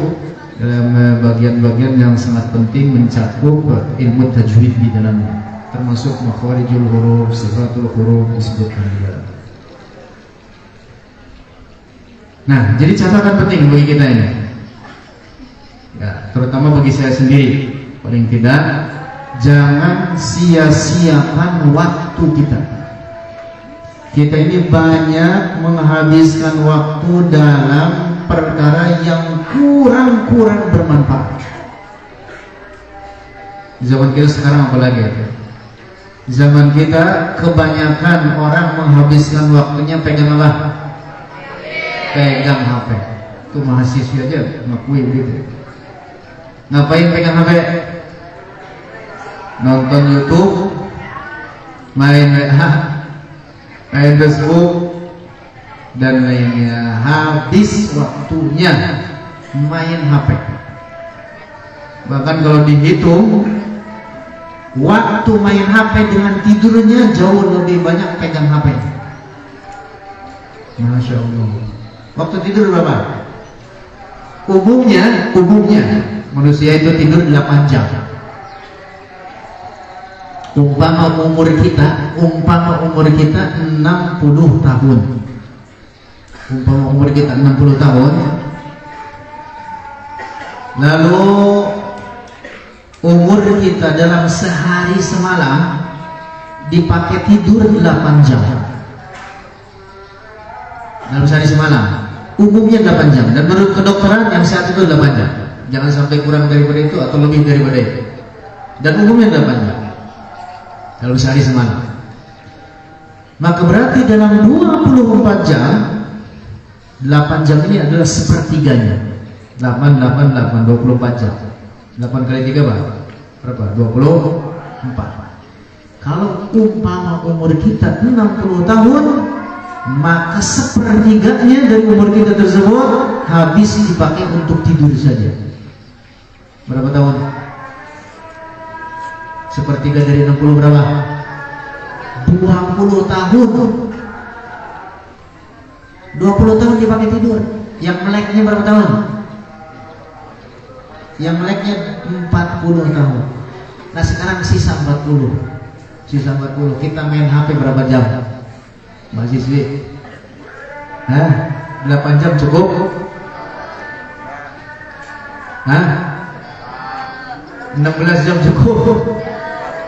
dalam bagian-bagian yang sangat penting, mencakup ilmu tajwid di dalamnya, termasuk makharijul huruf, sifatul huruf disebutkan di dalam. Nah, jadi catatan penting bagi kita ini, ya, terutama bagi saya sendiri, paling tidak jangan sia-siakan waktu kita. Kita ini banyak menghabiskan waktu dalam perkara yang kurang bermanfaat. Zaman kita sekarang apalagi ya? Zaman kita kebanyakan orang menghabiskan waktunya pegang apa? Pegang HP. Itu mahasiswa aja ngakui begitu. Ngapain pegang HP? Nonton YouTube, main WA, main Facebook, dan lainnya. Habis waktunya main HP. Bahkan kalau dihitung, waktu main HP dengan tidurnya jauh lebih banyak pegang HP. Masya Allah. Waktu tidur berapa? Umumnya manusia itu tidur 8 jam. Umpama umur kita 60 tahun. Umpama umur kita 60 tahun. Lalu umur kita dalam sehari semalam dipakai tidur 8 jam. Dalam sehari semalam umumnya 8 jam, dan menurut kedokteran yang sehat itu 8 jam. Jangan sampai kurang daripada itu atau lebih daripada itu. Dan umumnya 8 jam dalam sehari semalam. Maka berarti dalam 24 jam 8 jam ini adalah sepertiganya. 8 24 jam. 8 kali 3 berapa? 24. Kalau umpama umur kita 60 tahun, maka sepertiganya dari umur kita tersebut habis dipakai untuk tidur saja. Berapa tahun? Sepertiga dari 60 berapa? 20 tahun. 20 tahun dipakai tidur. Yang meleknya berapa tahun? Yang meleknya 40 tahun. Nah, sekarang sisa 40. Sisa 40. Kita main HP berapa jam? Mahasiswi, 8 jam cukup? 16 jam cukup?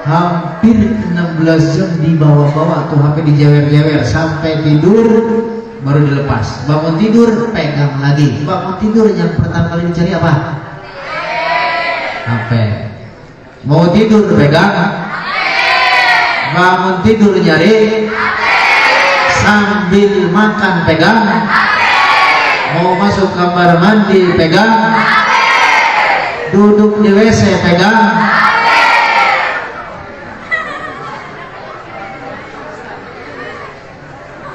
Hampir 16 jam dibawa-bawa tuh HP, dijewer-jewer sampai tidur baru dilepas. Bangun tidur pegang lagi. Bangun tidur yang pertama kali dicari apa? HP. Mau tidur pegang. Bangun tidur nyari. Sambil makan pegang, mau masuk kamar mandi pegang, duduk di WC pegang.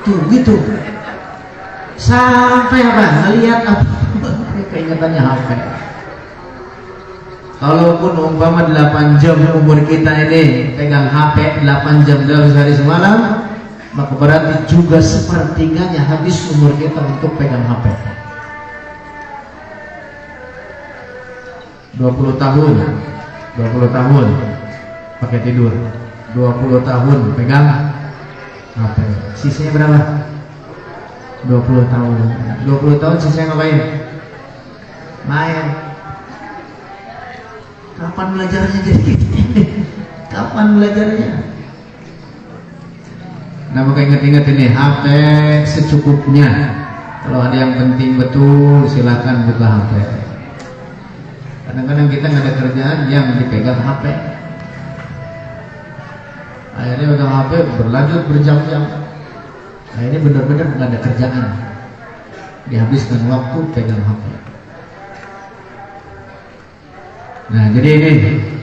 Tuh gitu. Sampai apa? Ngelihat apa? Keingetannya HP. Kalaupun umpama 8 jam umur kita ini pegang HP 8 jam dalam sehari semalam, maka berarti juga sepertiganya habis umur kita untuk pegang HP. 20 tahun 20 tahun pakai tidur, 20 tahun pegang HP. Sisanya berapa? 20 tahun 20 tahun sisanya ngapain? Main. Kapan belajarnya jadi? Kapan belajarnya? Nah, maka ingat-ingat ini, HP secukupnya. Kalau ada yang penting betul, silakan buka HP. Kadang-kadang kita nggak ada kerjaan, yang dipegang HP. Akhirnya pegang HP berlanjut berjam-jam. Akhirnya benar-benar nggak ada kerjaan, dihabiskan waktu pegang HP. Nah, jadi ini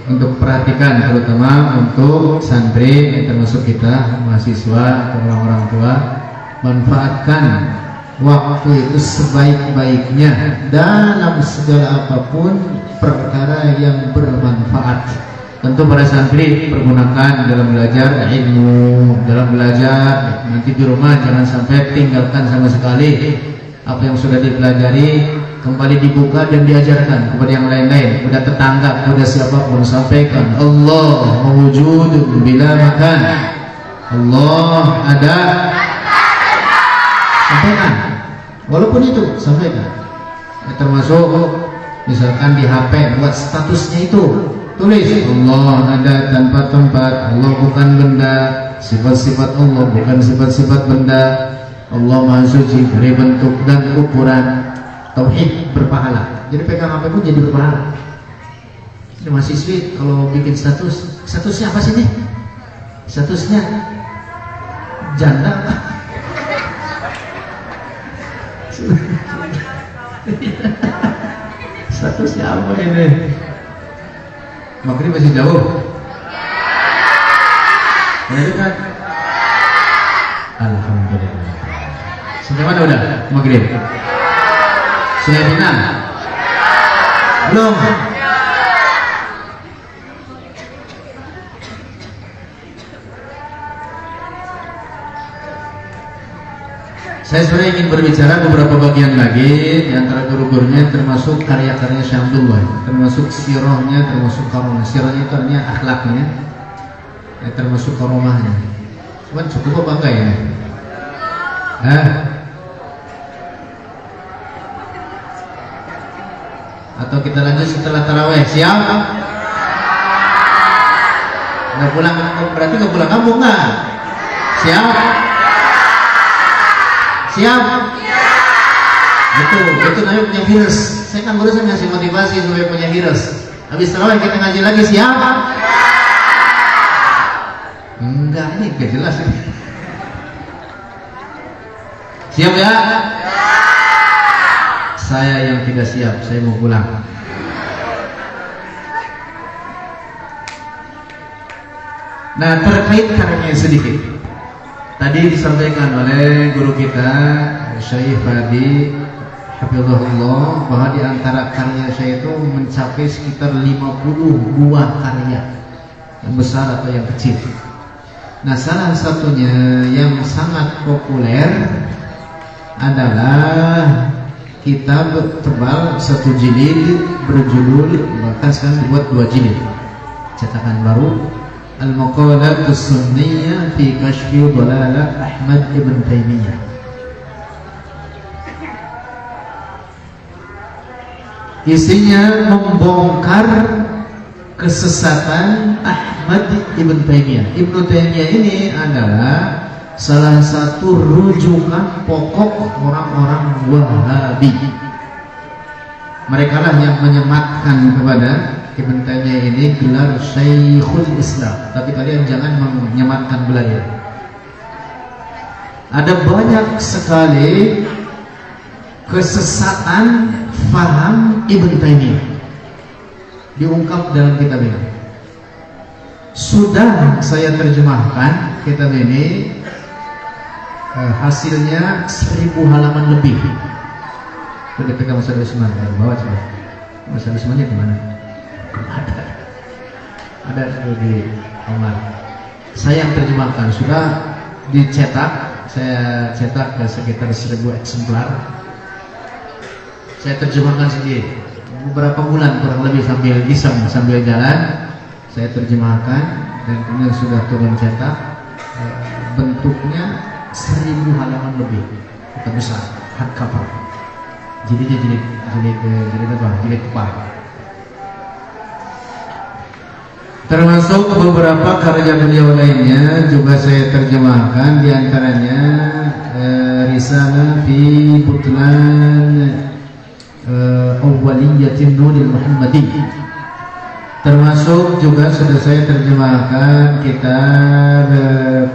untuk perhatikan, terutama untuk santri, termasuk kita mahasiswa atau orang-orang tua, manfaatkan waktu itu sebaik-baiknya dalam segala apapun perkara yang bermanfaat. Tentu para santri pergunakan dalam belajar ilmu, dalam belajar nanti di rumah jangan sampai tinggalkan sama sekali. Apa yang sudah dipelajari kembali dibuka dan diajarkan kepada yang lain-lain, kepada tetangga, kepada siapapun. Sampaikan Allah mawujud bila makan, Allah ada, sampaikan. Walaupun itu sampaikan. Termasuk misalkan di HP buat statusnya itu, tulis Allah ada tanpa tempat, Allah bukan benda, sifat-sifat Allah bukan sifat-sifat benda, Allah Maha Suci dari bentuk dan ukuran. Tauhid berpahala. Jadi pegang HP pun jadi berpahala. Ini mahasiswi kalau bikin statusnya apa sih nih? Statusnya janda. Statusnya apa ini? Maghrib masih jauh. Benar kan? Alhamdulillah. Sampai mana udah maghrib? Sudah final? Belum? Saya sebenarnya ingin berbicara beberapa bagian lagi di antara guru-gurunya, termasuk karya-karya Syekh Abdullah, termasuk sirahnya, termasuk karomah. Sirahnya itu artinya akhlaknya, termasuk karomahnya. Cuman cukup apa enggak ya? Atau kita lanjut setelah taraweh? Siap? Nggak pulang, berarti nggak pulang kampung nggak? Siap? Siap? Itu namanya punya virus. Saya kan barusan ngasih motivasi supaya punya virus. Habis taraweh kita ngaji lagi, siap? Enggak, ini gak jelas ini. Siap ya? Saya yang tidak siap, saya mau pulang. Nah, terkait karyanya sedikit. Tadi disampaikan oleh guru kita Syekh Fadi Hafizahullah bahwa di antara karya saya itu mencapai sekitar 50 buah karya, yang besar atau yang kecil. Nah, salah satunya yang sangat populer adalah kitab tebal 1 jilid berjudul, bahkan sekarang dibuat 2 jilid cetakan baru, Al-Maqalatus Sunniyah fi Kashfi Dhalalah Ahmad Ibn Taimiyah. Isinya membongkar kesesatan Ahmad Ibn Taimiyah. Ibn Taimiyah ini adalah salah satu rujukan pokok orang-orang Wahabi. Mereka lah yang menyematkan kepada Ibn Taimiyah ini gelar Syekhul Islam. Tapi kalian jangan menyematkan gelarnya. Ada banyak sekali kesesatan faham Ibn Taimiyah diungkap dalam kitab ini. Sudah saya terjemahkan kitab ini. Hasilnya 1000 halaman lebih. Sudah pegang Mas Usman, bawa coba. Mas Usmannya di mana? Ada di kamar. Saya yang terjemahkan, sudah dicetak. Saya cetak ke sekitar 1000 eksemplar. Saya terjemahkan sendiri. beberapa bulan kurang lebih sambil iseng sambil jalan saya terjemahkan dan kemudian sudah turun cetak. Bentuknya 1000 halaman lebih, kita besar, hardcover. Jadinya jilid tebal. Termasuk beberapa karya beliau lainnya juga saya terjemahkan, diantaranya Risalah fi Butlan Awwaliyatin Nuril Muhammadi. Termasuk juga sudah saya terjemahkan kitab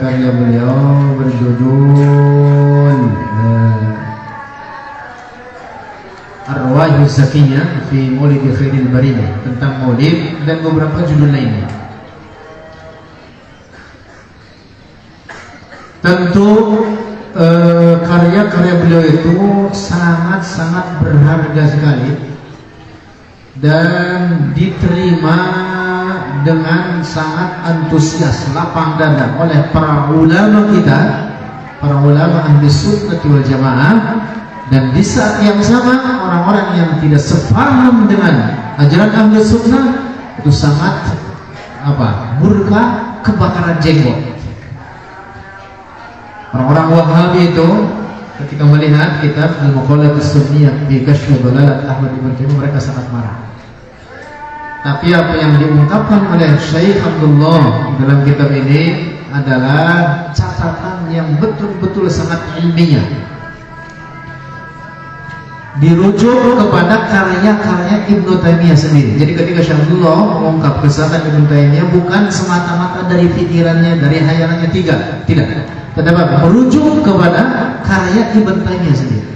karya beliau berjudul Ar-Rawahiyus Zakiyah fi Maulid Khairil Bariyah, tentang maulid dan beberapa judul lainnya. Tentu karya-karya beliau itu sangat-sangat berharga sekali dan diterima dengan sangat antusias, lapang dada oleh para ulama kita, para ulama ahli sunnah wal jamaah. Dan di saat yang sama orang-orang yang tidak sepaham dengan ajaran ahli sunnah itu sangat murka, kebakaran jenggot. Orang-orang Wahabi itu ketika melihat kitab Al-Maqalat As-Sunniyah bi Kashfi Dhalalat Ahmad Ibn Taimiyah, mereka sangat marah. Tapi apa yang diungkapkan oleh Syekh Abdullah dalam kitab ini adalah catatan yang betul-betul sangat ilmiah, dirujuk kepada karya-karya Ibnu Taimiyah sendiri. Jadi ketika Syekh Abdullah mengungkap kesalahan Ibnu Taimiyah bukan semata-mata dari pikirannya, dari hayalannya, tidak. Tetapi merujuk kepada karya Ibnu Taimiyah sendiri.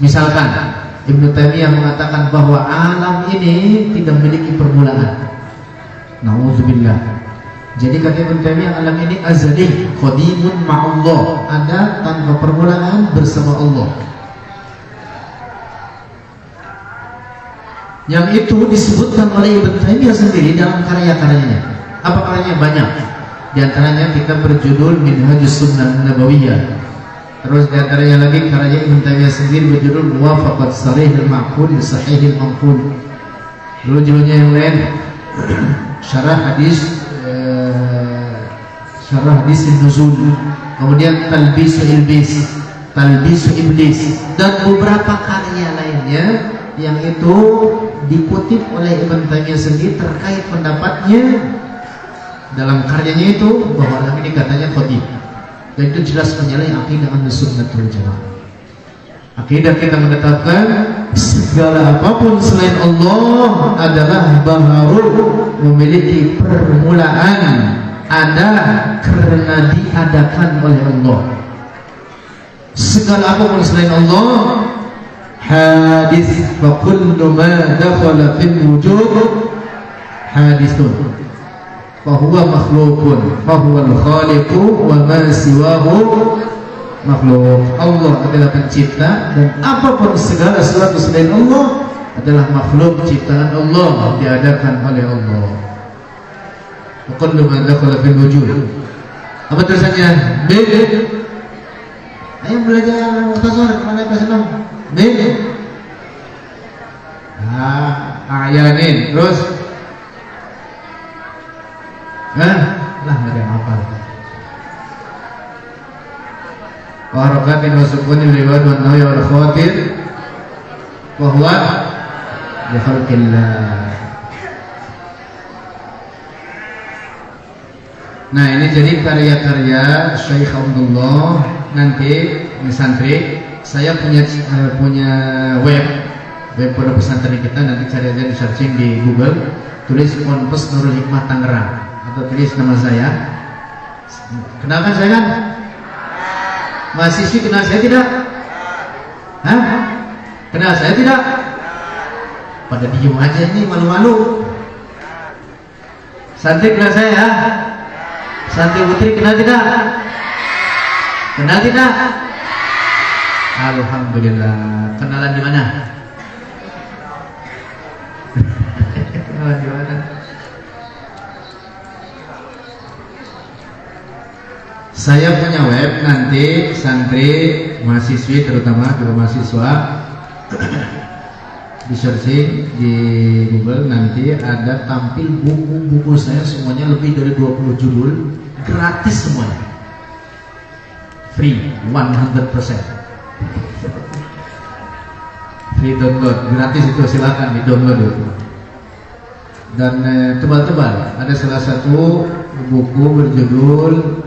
Misalkan Ibnu Taimiyah mengatakan bahwa alam ini tidak memiliki permulaan. Nauzubillah. Jadi kata Ibnu Taimiyah, alam ini azali, qadimun ma'allah, ada tanpa permulaan bersama Allah. Yang itu disebutkan oleh Ibnu Taimiyah sendiri dalam karya-karyanya. Apa karyanya? Banyak. Di antaranya kita berjudul Minhajus Sunnah Nabawiyah. Terus di antaranya lagi karya Ibnu Taimiyah sendiri berjudul Muwafaqat Sharihil Ma'qul li Sahihil Manqul. Lalu judulnya yang lain Syarah Hadis Nuzul. Kemudian Talbisu Iblis dan beberapa karya lainnya yang itu dikutip oleh Ibnu Taimiyah sendiri terkait pendapatnya dalam karyanya itu bahwa alam ini katanya qadim. Dan itu jelas menyalahi akidah Ahlussunnah wal Jamaah. Akidah kita menetapkan segala apapun selain Allah adalah baru memiliki permulaan, ada karena diadakan oleh Allah. Segala apapun selain Allah hadis, wa kullu ma dakhala fil wujud hadithun fahuwa makhlukun fahuwa al-khaliqu wa ma siwahu makhluk. Allah adalah pencipta dan apapun segala sesuatu selain Allah adalah makhluk ciptaan Allah, diadakan oleh Allah. Wa kullu ma dakhala fil wujud. Apa tulisannya? B. Ayo belajar mukhtasar mana kelas 6? B. Ayanin terus. Lah nggak ada yang hafal. Wa harakatin wa sukunin liwad wa nawi wal khawatir wa huwa bi khalqillah. Nah, ini jadi karya-karya Syekh Abdullah. Nanti santri saya punya web pondok pesantren kita, nanti cari aja di searching di Google, tulis Ponpes Nurul Hikmah Tangerang atau tulis nama saya. Kenal kan saya kan? Mahasiswi kenal saya tidak? Hah? Kenal saya tidak? Pada diem aja ini, malu-malu. Santri kenal saya ya? Santri putri kenal tidak? Kenal tidak? Alhamdulillah. Kenalan di mana? Kenalan di mana? Saya punya web, nanti santri, mahasiswi terutama juga mahasiswa di searching di Google, nanti ada tampil buku-buku saya semuanya lebih dari 20 judul, gratis semuanya, free 100%, free download, gratis itu, silakan di download itu. Dan tebal-tebal, ada salah satu buku berjudul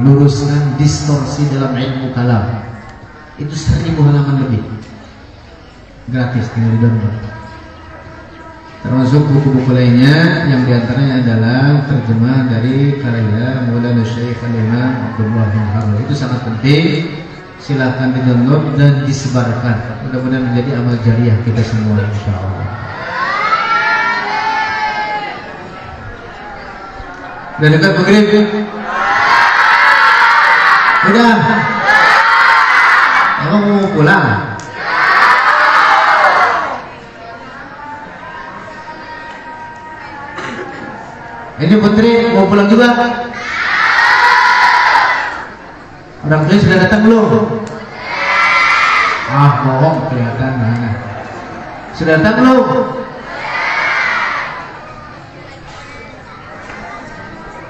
meluruskan distorsi dalam ilmu kalam, itu 1000 halaman lebih, gratis, tinggal di download. Termasuk buku-buku lainnya yang diantaranya adalah terjemah dari karya Maulana Syekh Al-Imam Abdullah bin Harun. Itu sangat penting, silakan di download dan disebarkan, mudah-mudahan menjadi amal jariah kita semua insyaallah. Udah dekat maghrib? Udah? Emang mau pulang? Ini putri mau pulang juga? Orang tuanya sudah datang belum? Ah, bohong, kelihatan mana? Sudah datang belum?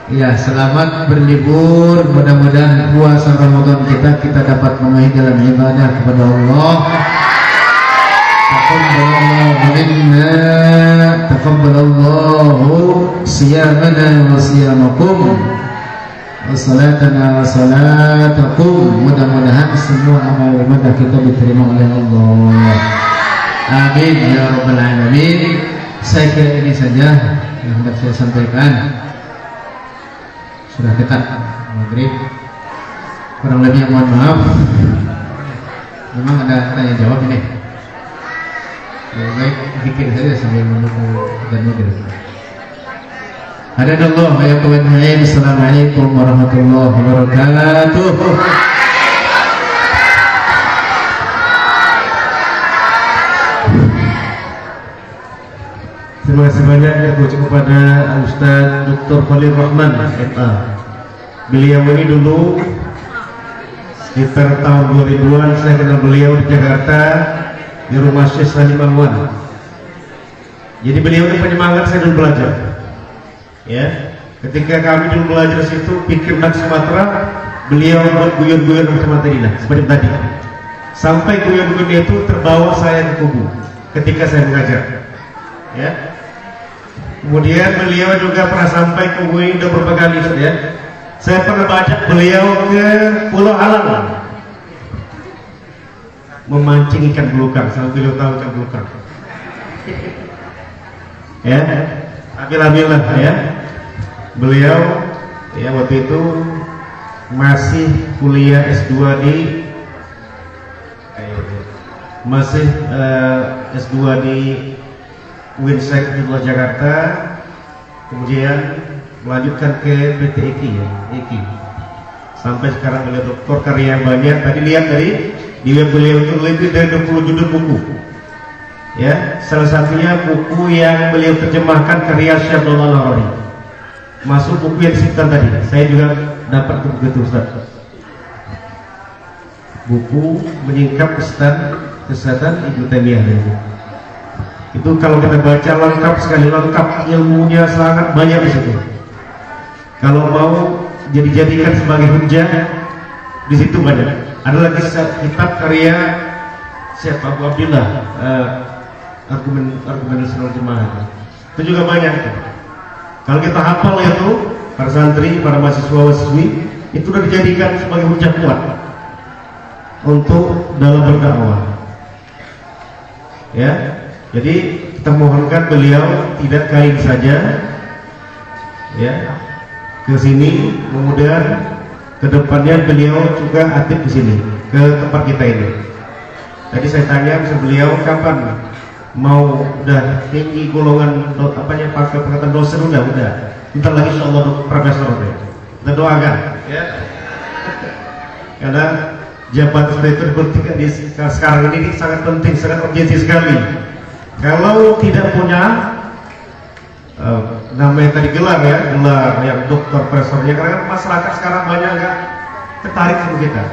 Ya, selamat berlibur. Mudah-mudahan puasa Ramadan kita dapat mengakhiri dalam ibadah kepada Allah. Taqabbalallahu minna, taqabbalallahu siyamana wa siyamakum, wa salatana wa salatakum. Mudah-mudahan semua amal ibadah kita diterima oleh Allah. Amin ya rabbal alamin. Saya kira ini saja yang hendak saya sampaikan. Sudah dekat maghrib, kurang lebih mohon maaf. Memang ada tanya jawab ini. Lebih baik pikir saja sambil menunggu dan maghrib. Hadanallah wa yaquwan hayin. Assalamualaikum warahmatullahi wabarakatuh. Terima kasih banyak ya kepada Ustaz Dr. Khalil Rahman MA. Beliau ini dulu sekitar tahun 2000-an saya kenal beliau di Jakarta di rumah Syekh Salim Anwar. Jadi beliau ini penyemangat saya dulu belajar. Ya, ketika kami dulu belajar situ pikir nak Sumatera, beliau buat guyon-guyon macam materi lah seperti tadi. Sampai guyon-guyon itu terbawa saya ke kubu ketika saya mengajar. Ya. Kemudian beliau juga pernah sampai ke UI beberapa kali, ya. Saya pernah baca beliau ke Pulau Alang memancing ikan belukar, sama beliau tahu ikan belukar. Ya, alhamdulillah ya. Beliau ya waktu itu masih kuliah S2 di S2 di Winsek di luar Jakarta, kemudian melanjutkan ke PT EKI ya, EKI. Sampai sekarang beliau doktor, karya yang banyak. Tadi lihat dari di web beliau itu lebih dari 20 judul buku. Ya, salah satunya buku yang beliau terjemahkan karya Syekh Abdullah Al-Harari. Masuk buku yang disebutkan tadi. Saya juga dapat buku itu, Ustaz. Buku menyingkap kesesatan Ibnu Taimiyah itu. Itu kalau kita baca lengkap sekali, lengkap, ilmunya sangat banyak di situ. Kalau mau dijadikan sebagai hujah, di situ banyak. Ada lagi kitab karya Syekh Abu Abdillah, argumen nasional jemaah itu juga banyak. Kalau kita hafal itu, para santri, para mahasiswa-mahasiswi, itu sudah dijadikan sebagai hujah kuat untuk dalam berdakwah. Ya. Jadi kita mohonkan beliau tidak kain saja ya ke sini, kemudian kedepannya beliau juga aktif di sini ke tempat kita ini. Tadi saya tanya beliau kapan mau udah tinggi golongan pangkatan dosen udah bentar lagi insyaallah profesor deh. Kita doakan ya. Karena jabatan itu di sekarang ini sangat penting, sangat urgensi sekali. Kalau tidak punya namanya tadi gelar yang doktor, profesornya, karena masyarakat sekarang banyak nggak tertarik sama kita,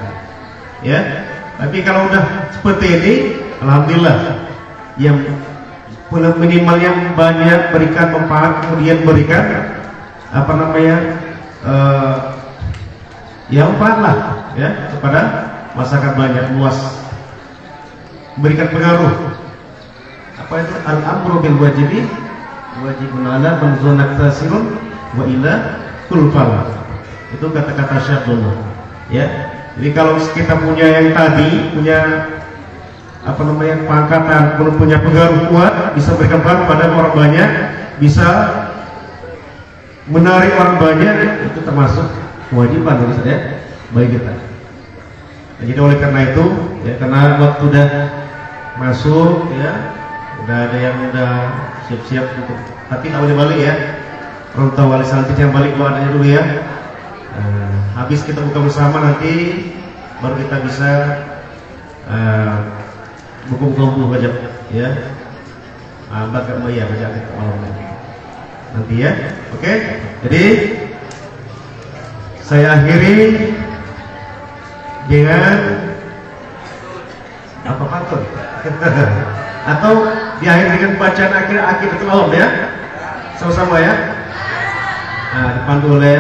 ya. Tapi kalau udah seperti ini, alhamdulillah, yang minimal yang banyak berikan manfaat, kemudian berikan apa namanya, ya manfaat lah ya kepada masyarakat banyak luas, memberikan pengaruh. Apa itu al-amru bil wajibi wajibun ala man zana tasirun wa ila kulfal. Itu kata-kata Syafi'i ya. Jadi kalau kita punya yang tadi, punya apa namanya pangkatan, punya pengaruh kuat, bisa berikan pengaruh pada orang banyak, bisa menarik orang banyak, itu termasuk kewajiban dari saya bagi kita. Nah, jadi oleh karena itu ya, karena waktu udah masuk ya, udah ada yang udah siap-siap untuk, tapi nggak boleh balik ya. Orang tua wali santri yang balik dulu adanya dulu ya. Habis kita buka bersama nanti baru kita bisa buku-buku aja ya. Bakal ya baca malam nanti ya. Oke. Jadi saya akhiri dengan apa pantun atau diakhiri dengan bacaan akhir Aqidatul Awam ya. Sama-sama ya. Nah, dipandu oleh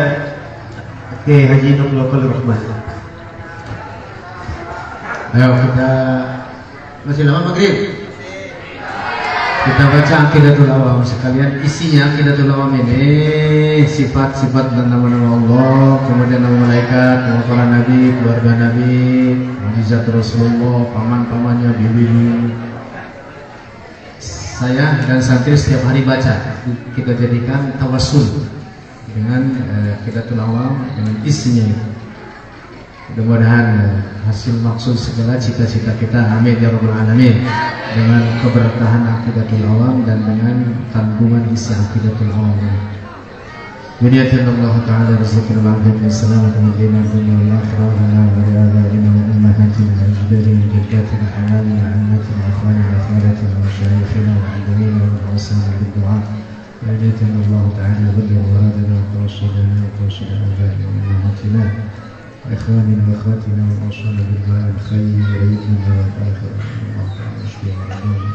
Haji Nurul Rahman. Ayo kita, masih lama maghrib. Kita baca Aqidatul Awam sekalian. Isinya Aqidatul Awam ini sifat-sifat dan nama-nama Allah, kemudian nama malaikat, nama para nabi, keluarga nabi, mukjizat Rasulullah, paman-pamannya, bibi. Saya dan santri setiap hari baca. Kita jadikan tawassul dengan Aqidatul Awam, dengan isinya. Mudah-mudahan hasil maksud segala cita-cita kita, amin ya rabbal alamin, dengan keberkahan Aqidatul Awam dan dengan kandungan isi Aqidatul Awam. Yuriyatina Allah Ta'ala rizqina al-afiyah salamatan lana dunya wal akhirah wa li abaina wa ummahatina wa ajdadina jaddatina halalina ammatina akhwanina akhwaratina wa syayikhina wa aldamina wa awsana bid-du'a. Yuriyatina Allah Ta'ala ghadira wa radana wa tawassulana wa tawassulana wa ummahatina إخواننا وأخواتنا وأوصانا بالدعاء الخير وعيدنا والآخرة الله تعالى يشفي مرضانا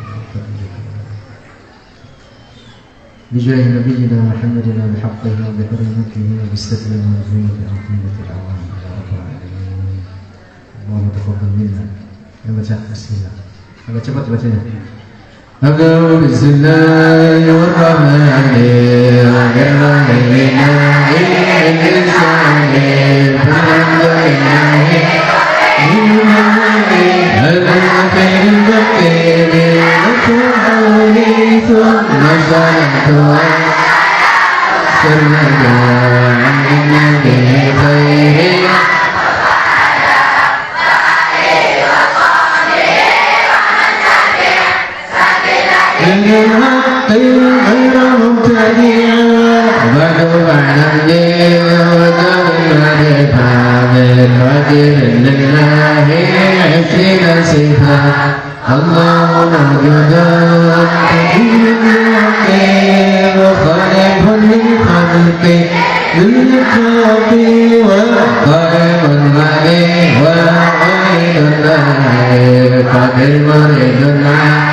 بجاه نبينا محمدنا بحقه وبحرمته وبالستر والزينة عقيدة الأعوام يا رب العالمين. اللهم تقبل منا. يا baca bismillah. Agak cepat bacanya. أبدأ بسم الله الرحمن الرحيم غير مبتدئا وبعد الليل ودوم بباب القدر لله عشرين صفات الله موجود قدير وقيم وخالق للخلق للخلق وقائم عليه وعين الله قدر مريد الله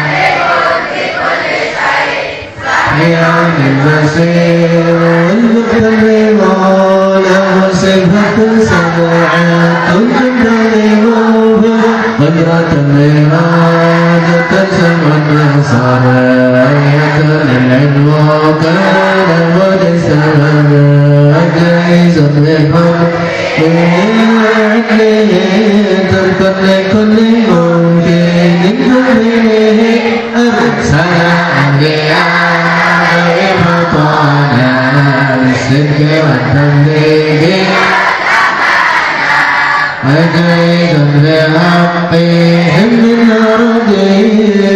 عن المسير والمكرم له صفة سمعات تكرم قدرة الإرادة سمعت صراية للعلم وكان والسلام جائز الرحم وعليه تركا لكل ممكن منه أرسل أنبياء الصدق والتبليغ وجيد بحقهم من الأرض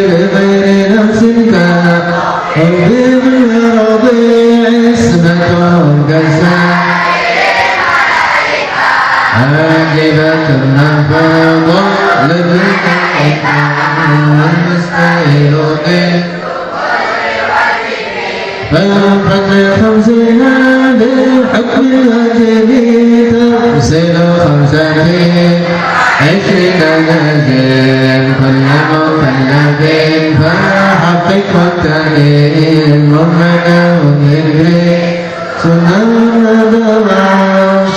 بغير نفس وبالأرض عصمة كسا واجبة النفاض والمستحيل فالفتح خمسها بالحكم الواجب تفصيل خمسة عشنا نازل كل مكلف فحقق والتأليل ربنا ونجري سنة دمع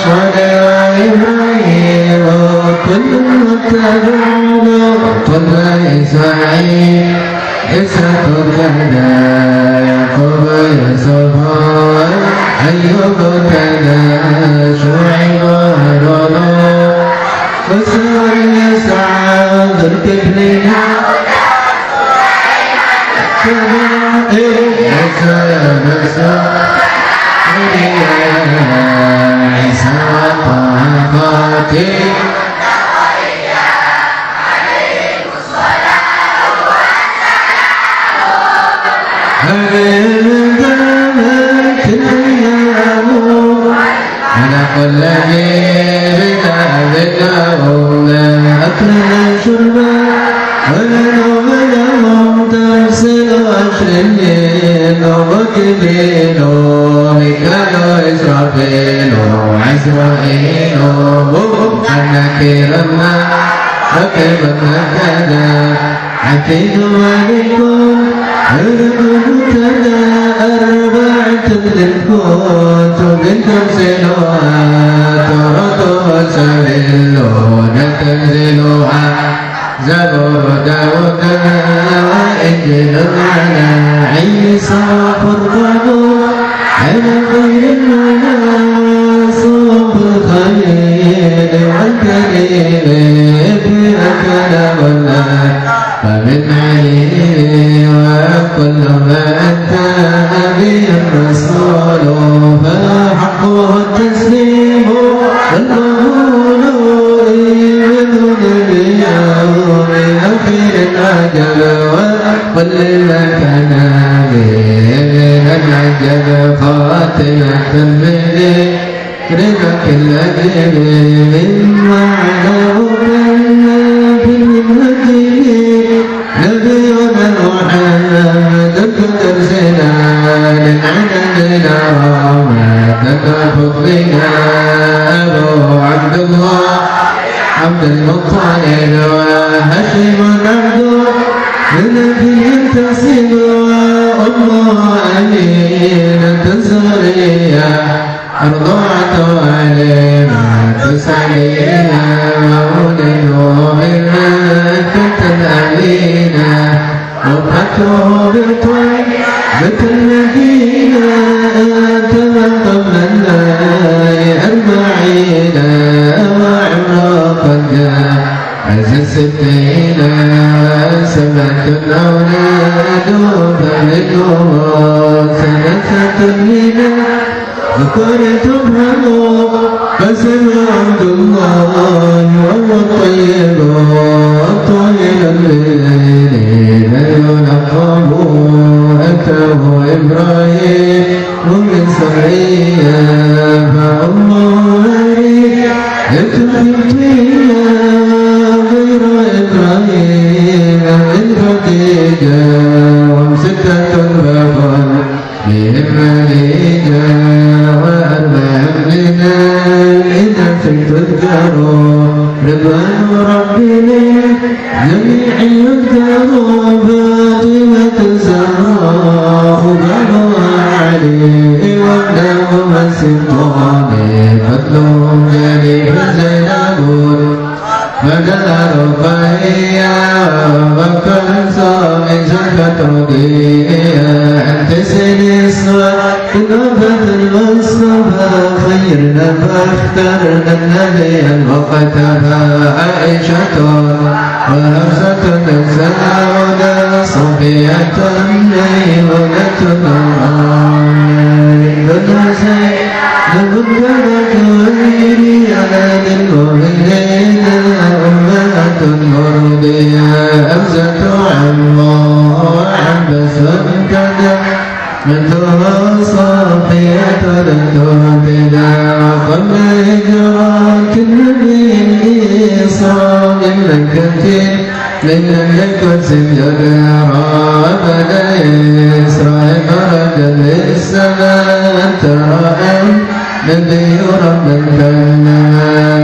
صلاة إبراهيم كل متبعون كل إسماعيل إسحاق كذا يعقوب يوسف أيوب كذا شعيب هارون وسوى يسعى ذو الكفلين عيسى عيسى وطاقاتي على كل جيب ذكرهم أكلنا شربا ولنوم لهم تفسد أشرين ومكبين ميكال إسرافيل عزرائيل نكير ما ركبنا كذا عتيد عليكم المبتدا أربعة للكوت تنزلها ترد وسبيلون تنزلها زبور داود وإنجيل على عيسى وفرقان على خير الناس بالخليل والكريم بأكل والله فمن عليه وكل ما أتى به الرسول فحقه التسليم والقبول من اليوم أخير العجب وكل ما كان من العجب خاتمة بذكرك الذي من معناه نبينا محمد ترسلنا للعالمين رحمتك فضلنا أبو عبد الله عبد المطلب وهاشم عبد لنبي تسيب الله أمين تزريا أرضعت علينا تسعينا مولد ومنك تنالينا وفتح بالطيب المدينة تمام الله أربعين وعمرا جاء عز الستين سبعة أولاد فمنهم ثلاثة لنا ذكرتهم فسمع عبد الله وهو الطيب الطويل الليل يلقب أتاه إبراهيم من سرية فالله يتخطينا غير إبراهيم من فتيجة ومستة فقل بهم مليجة وأربع لنا إذا تذكروا رضوان ربنا جميع يذكروا فاطمة الزهراء بنو علي وابنهم السلطان فضلهم جليل زينب بدل رقيا وكلثوم زلفة رقيا أنت سنسوى نبت المصطفى خيرنا فاخترنا النبي وقتها عائشة وحفصة الزاودة صفية ميمونة الحسين نبت وليليان المؤمنين أمهات مرضية أمزة عمّا وعبس كذا من صافية تهتدى قبل هجرات النبي إسراء من مكة لم يكن سجدها بدا إسراء خرج للسماء ترى النبي ربا كان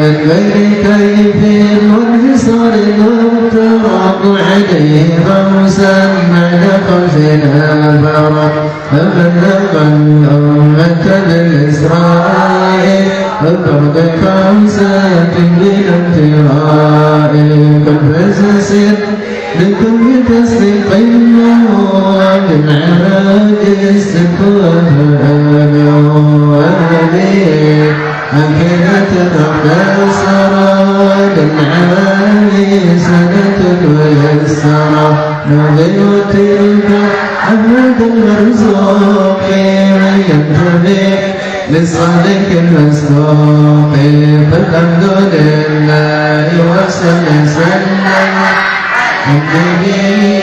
من غير كيف خزنا فرح أبلغ الأمة للإسراء الأرض خمسة بالامتراء كالفزس لكل تصديق بالمعراج استقامة وهذه أكلت الرحمن سرى للعالي سنة ويسرى نظر وتلك أحمد المرزوق من ينتبه للصادق المصدوق فالحمد لله وسلم النبي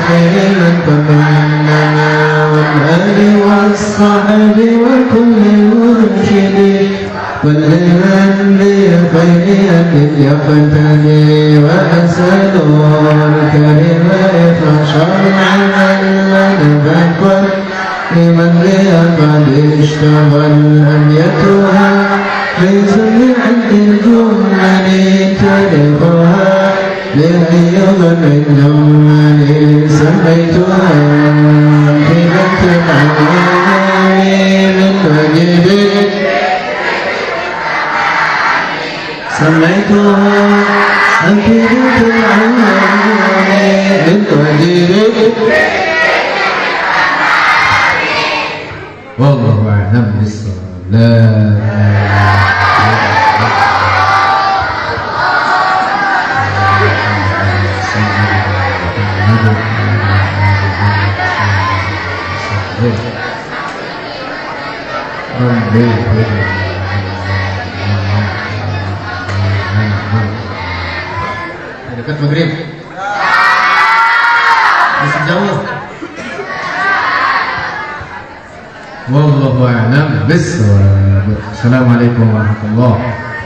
خير من قبلنا والآل والصحب وكل مرشد والإيمان بخير أهل يقتدي وأسأل الكريم إخلاص شرعا من فكر لمن قد اشتغل أن يتوها ليس عند الجمل تاريخها لأي من الجمل سميتها كذبت العالمين من وجد سميتها كذبت العالمين من وجد والله أعلم بالصواب لا dekat maghrib masih jauh. Wallahu a'lam bishawab. Assalamualaikum warahmatullahi wabarakatuh.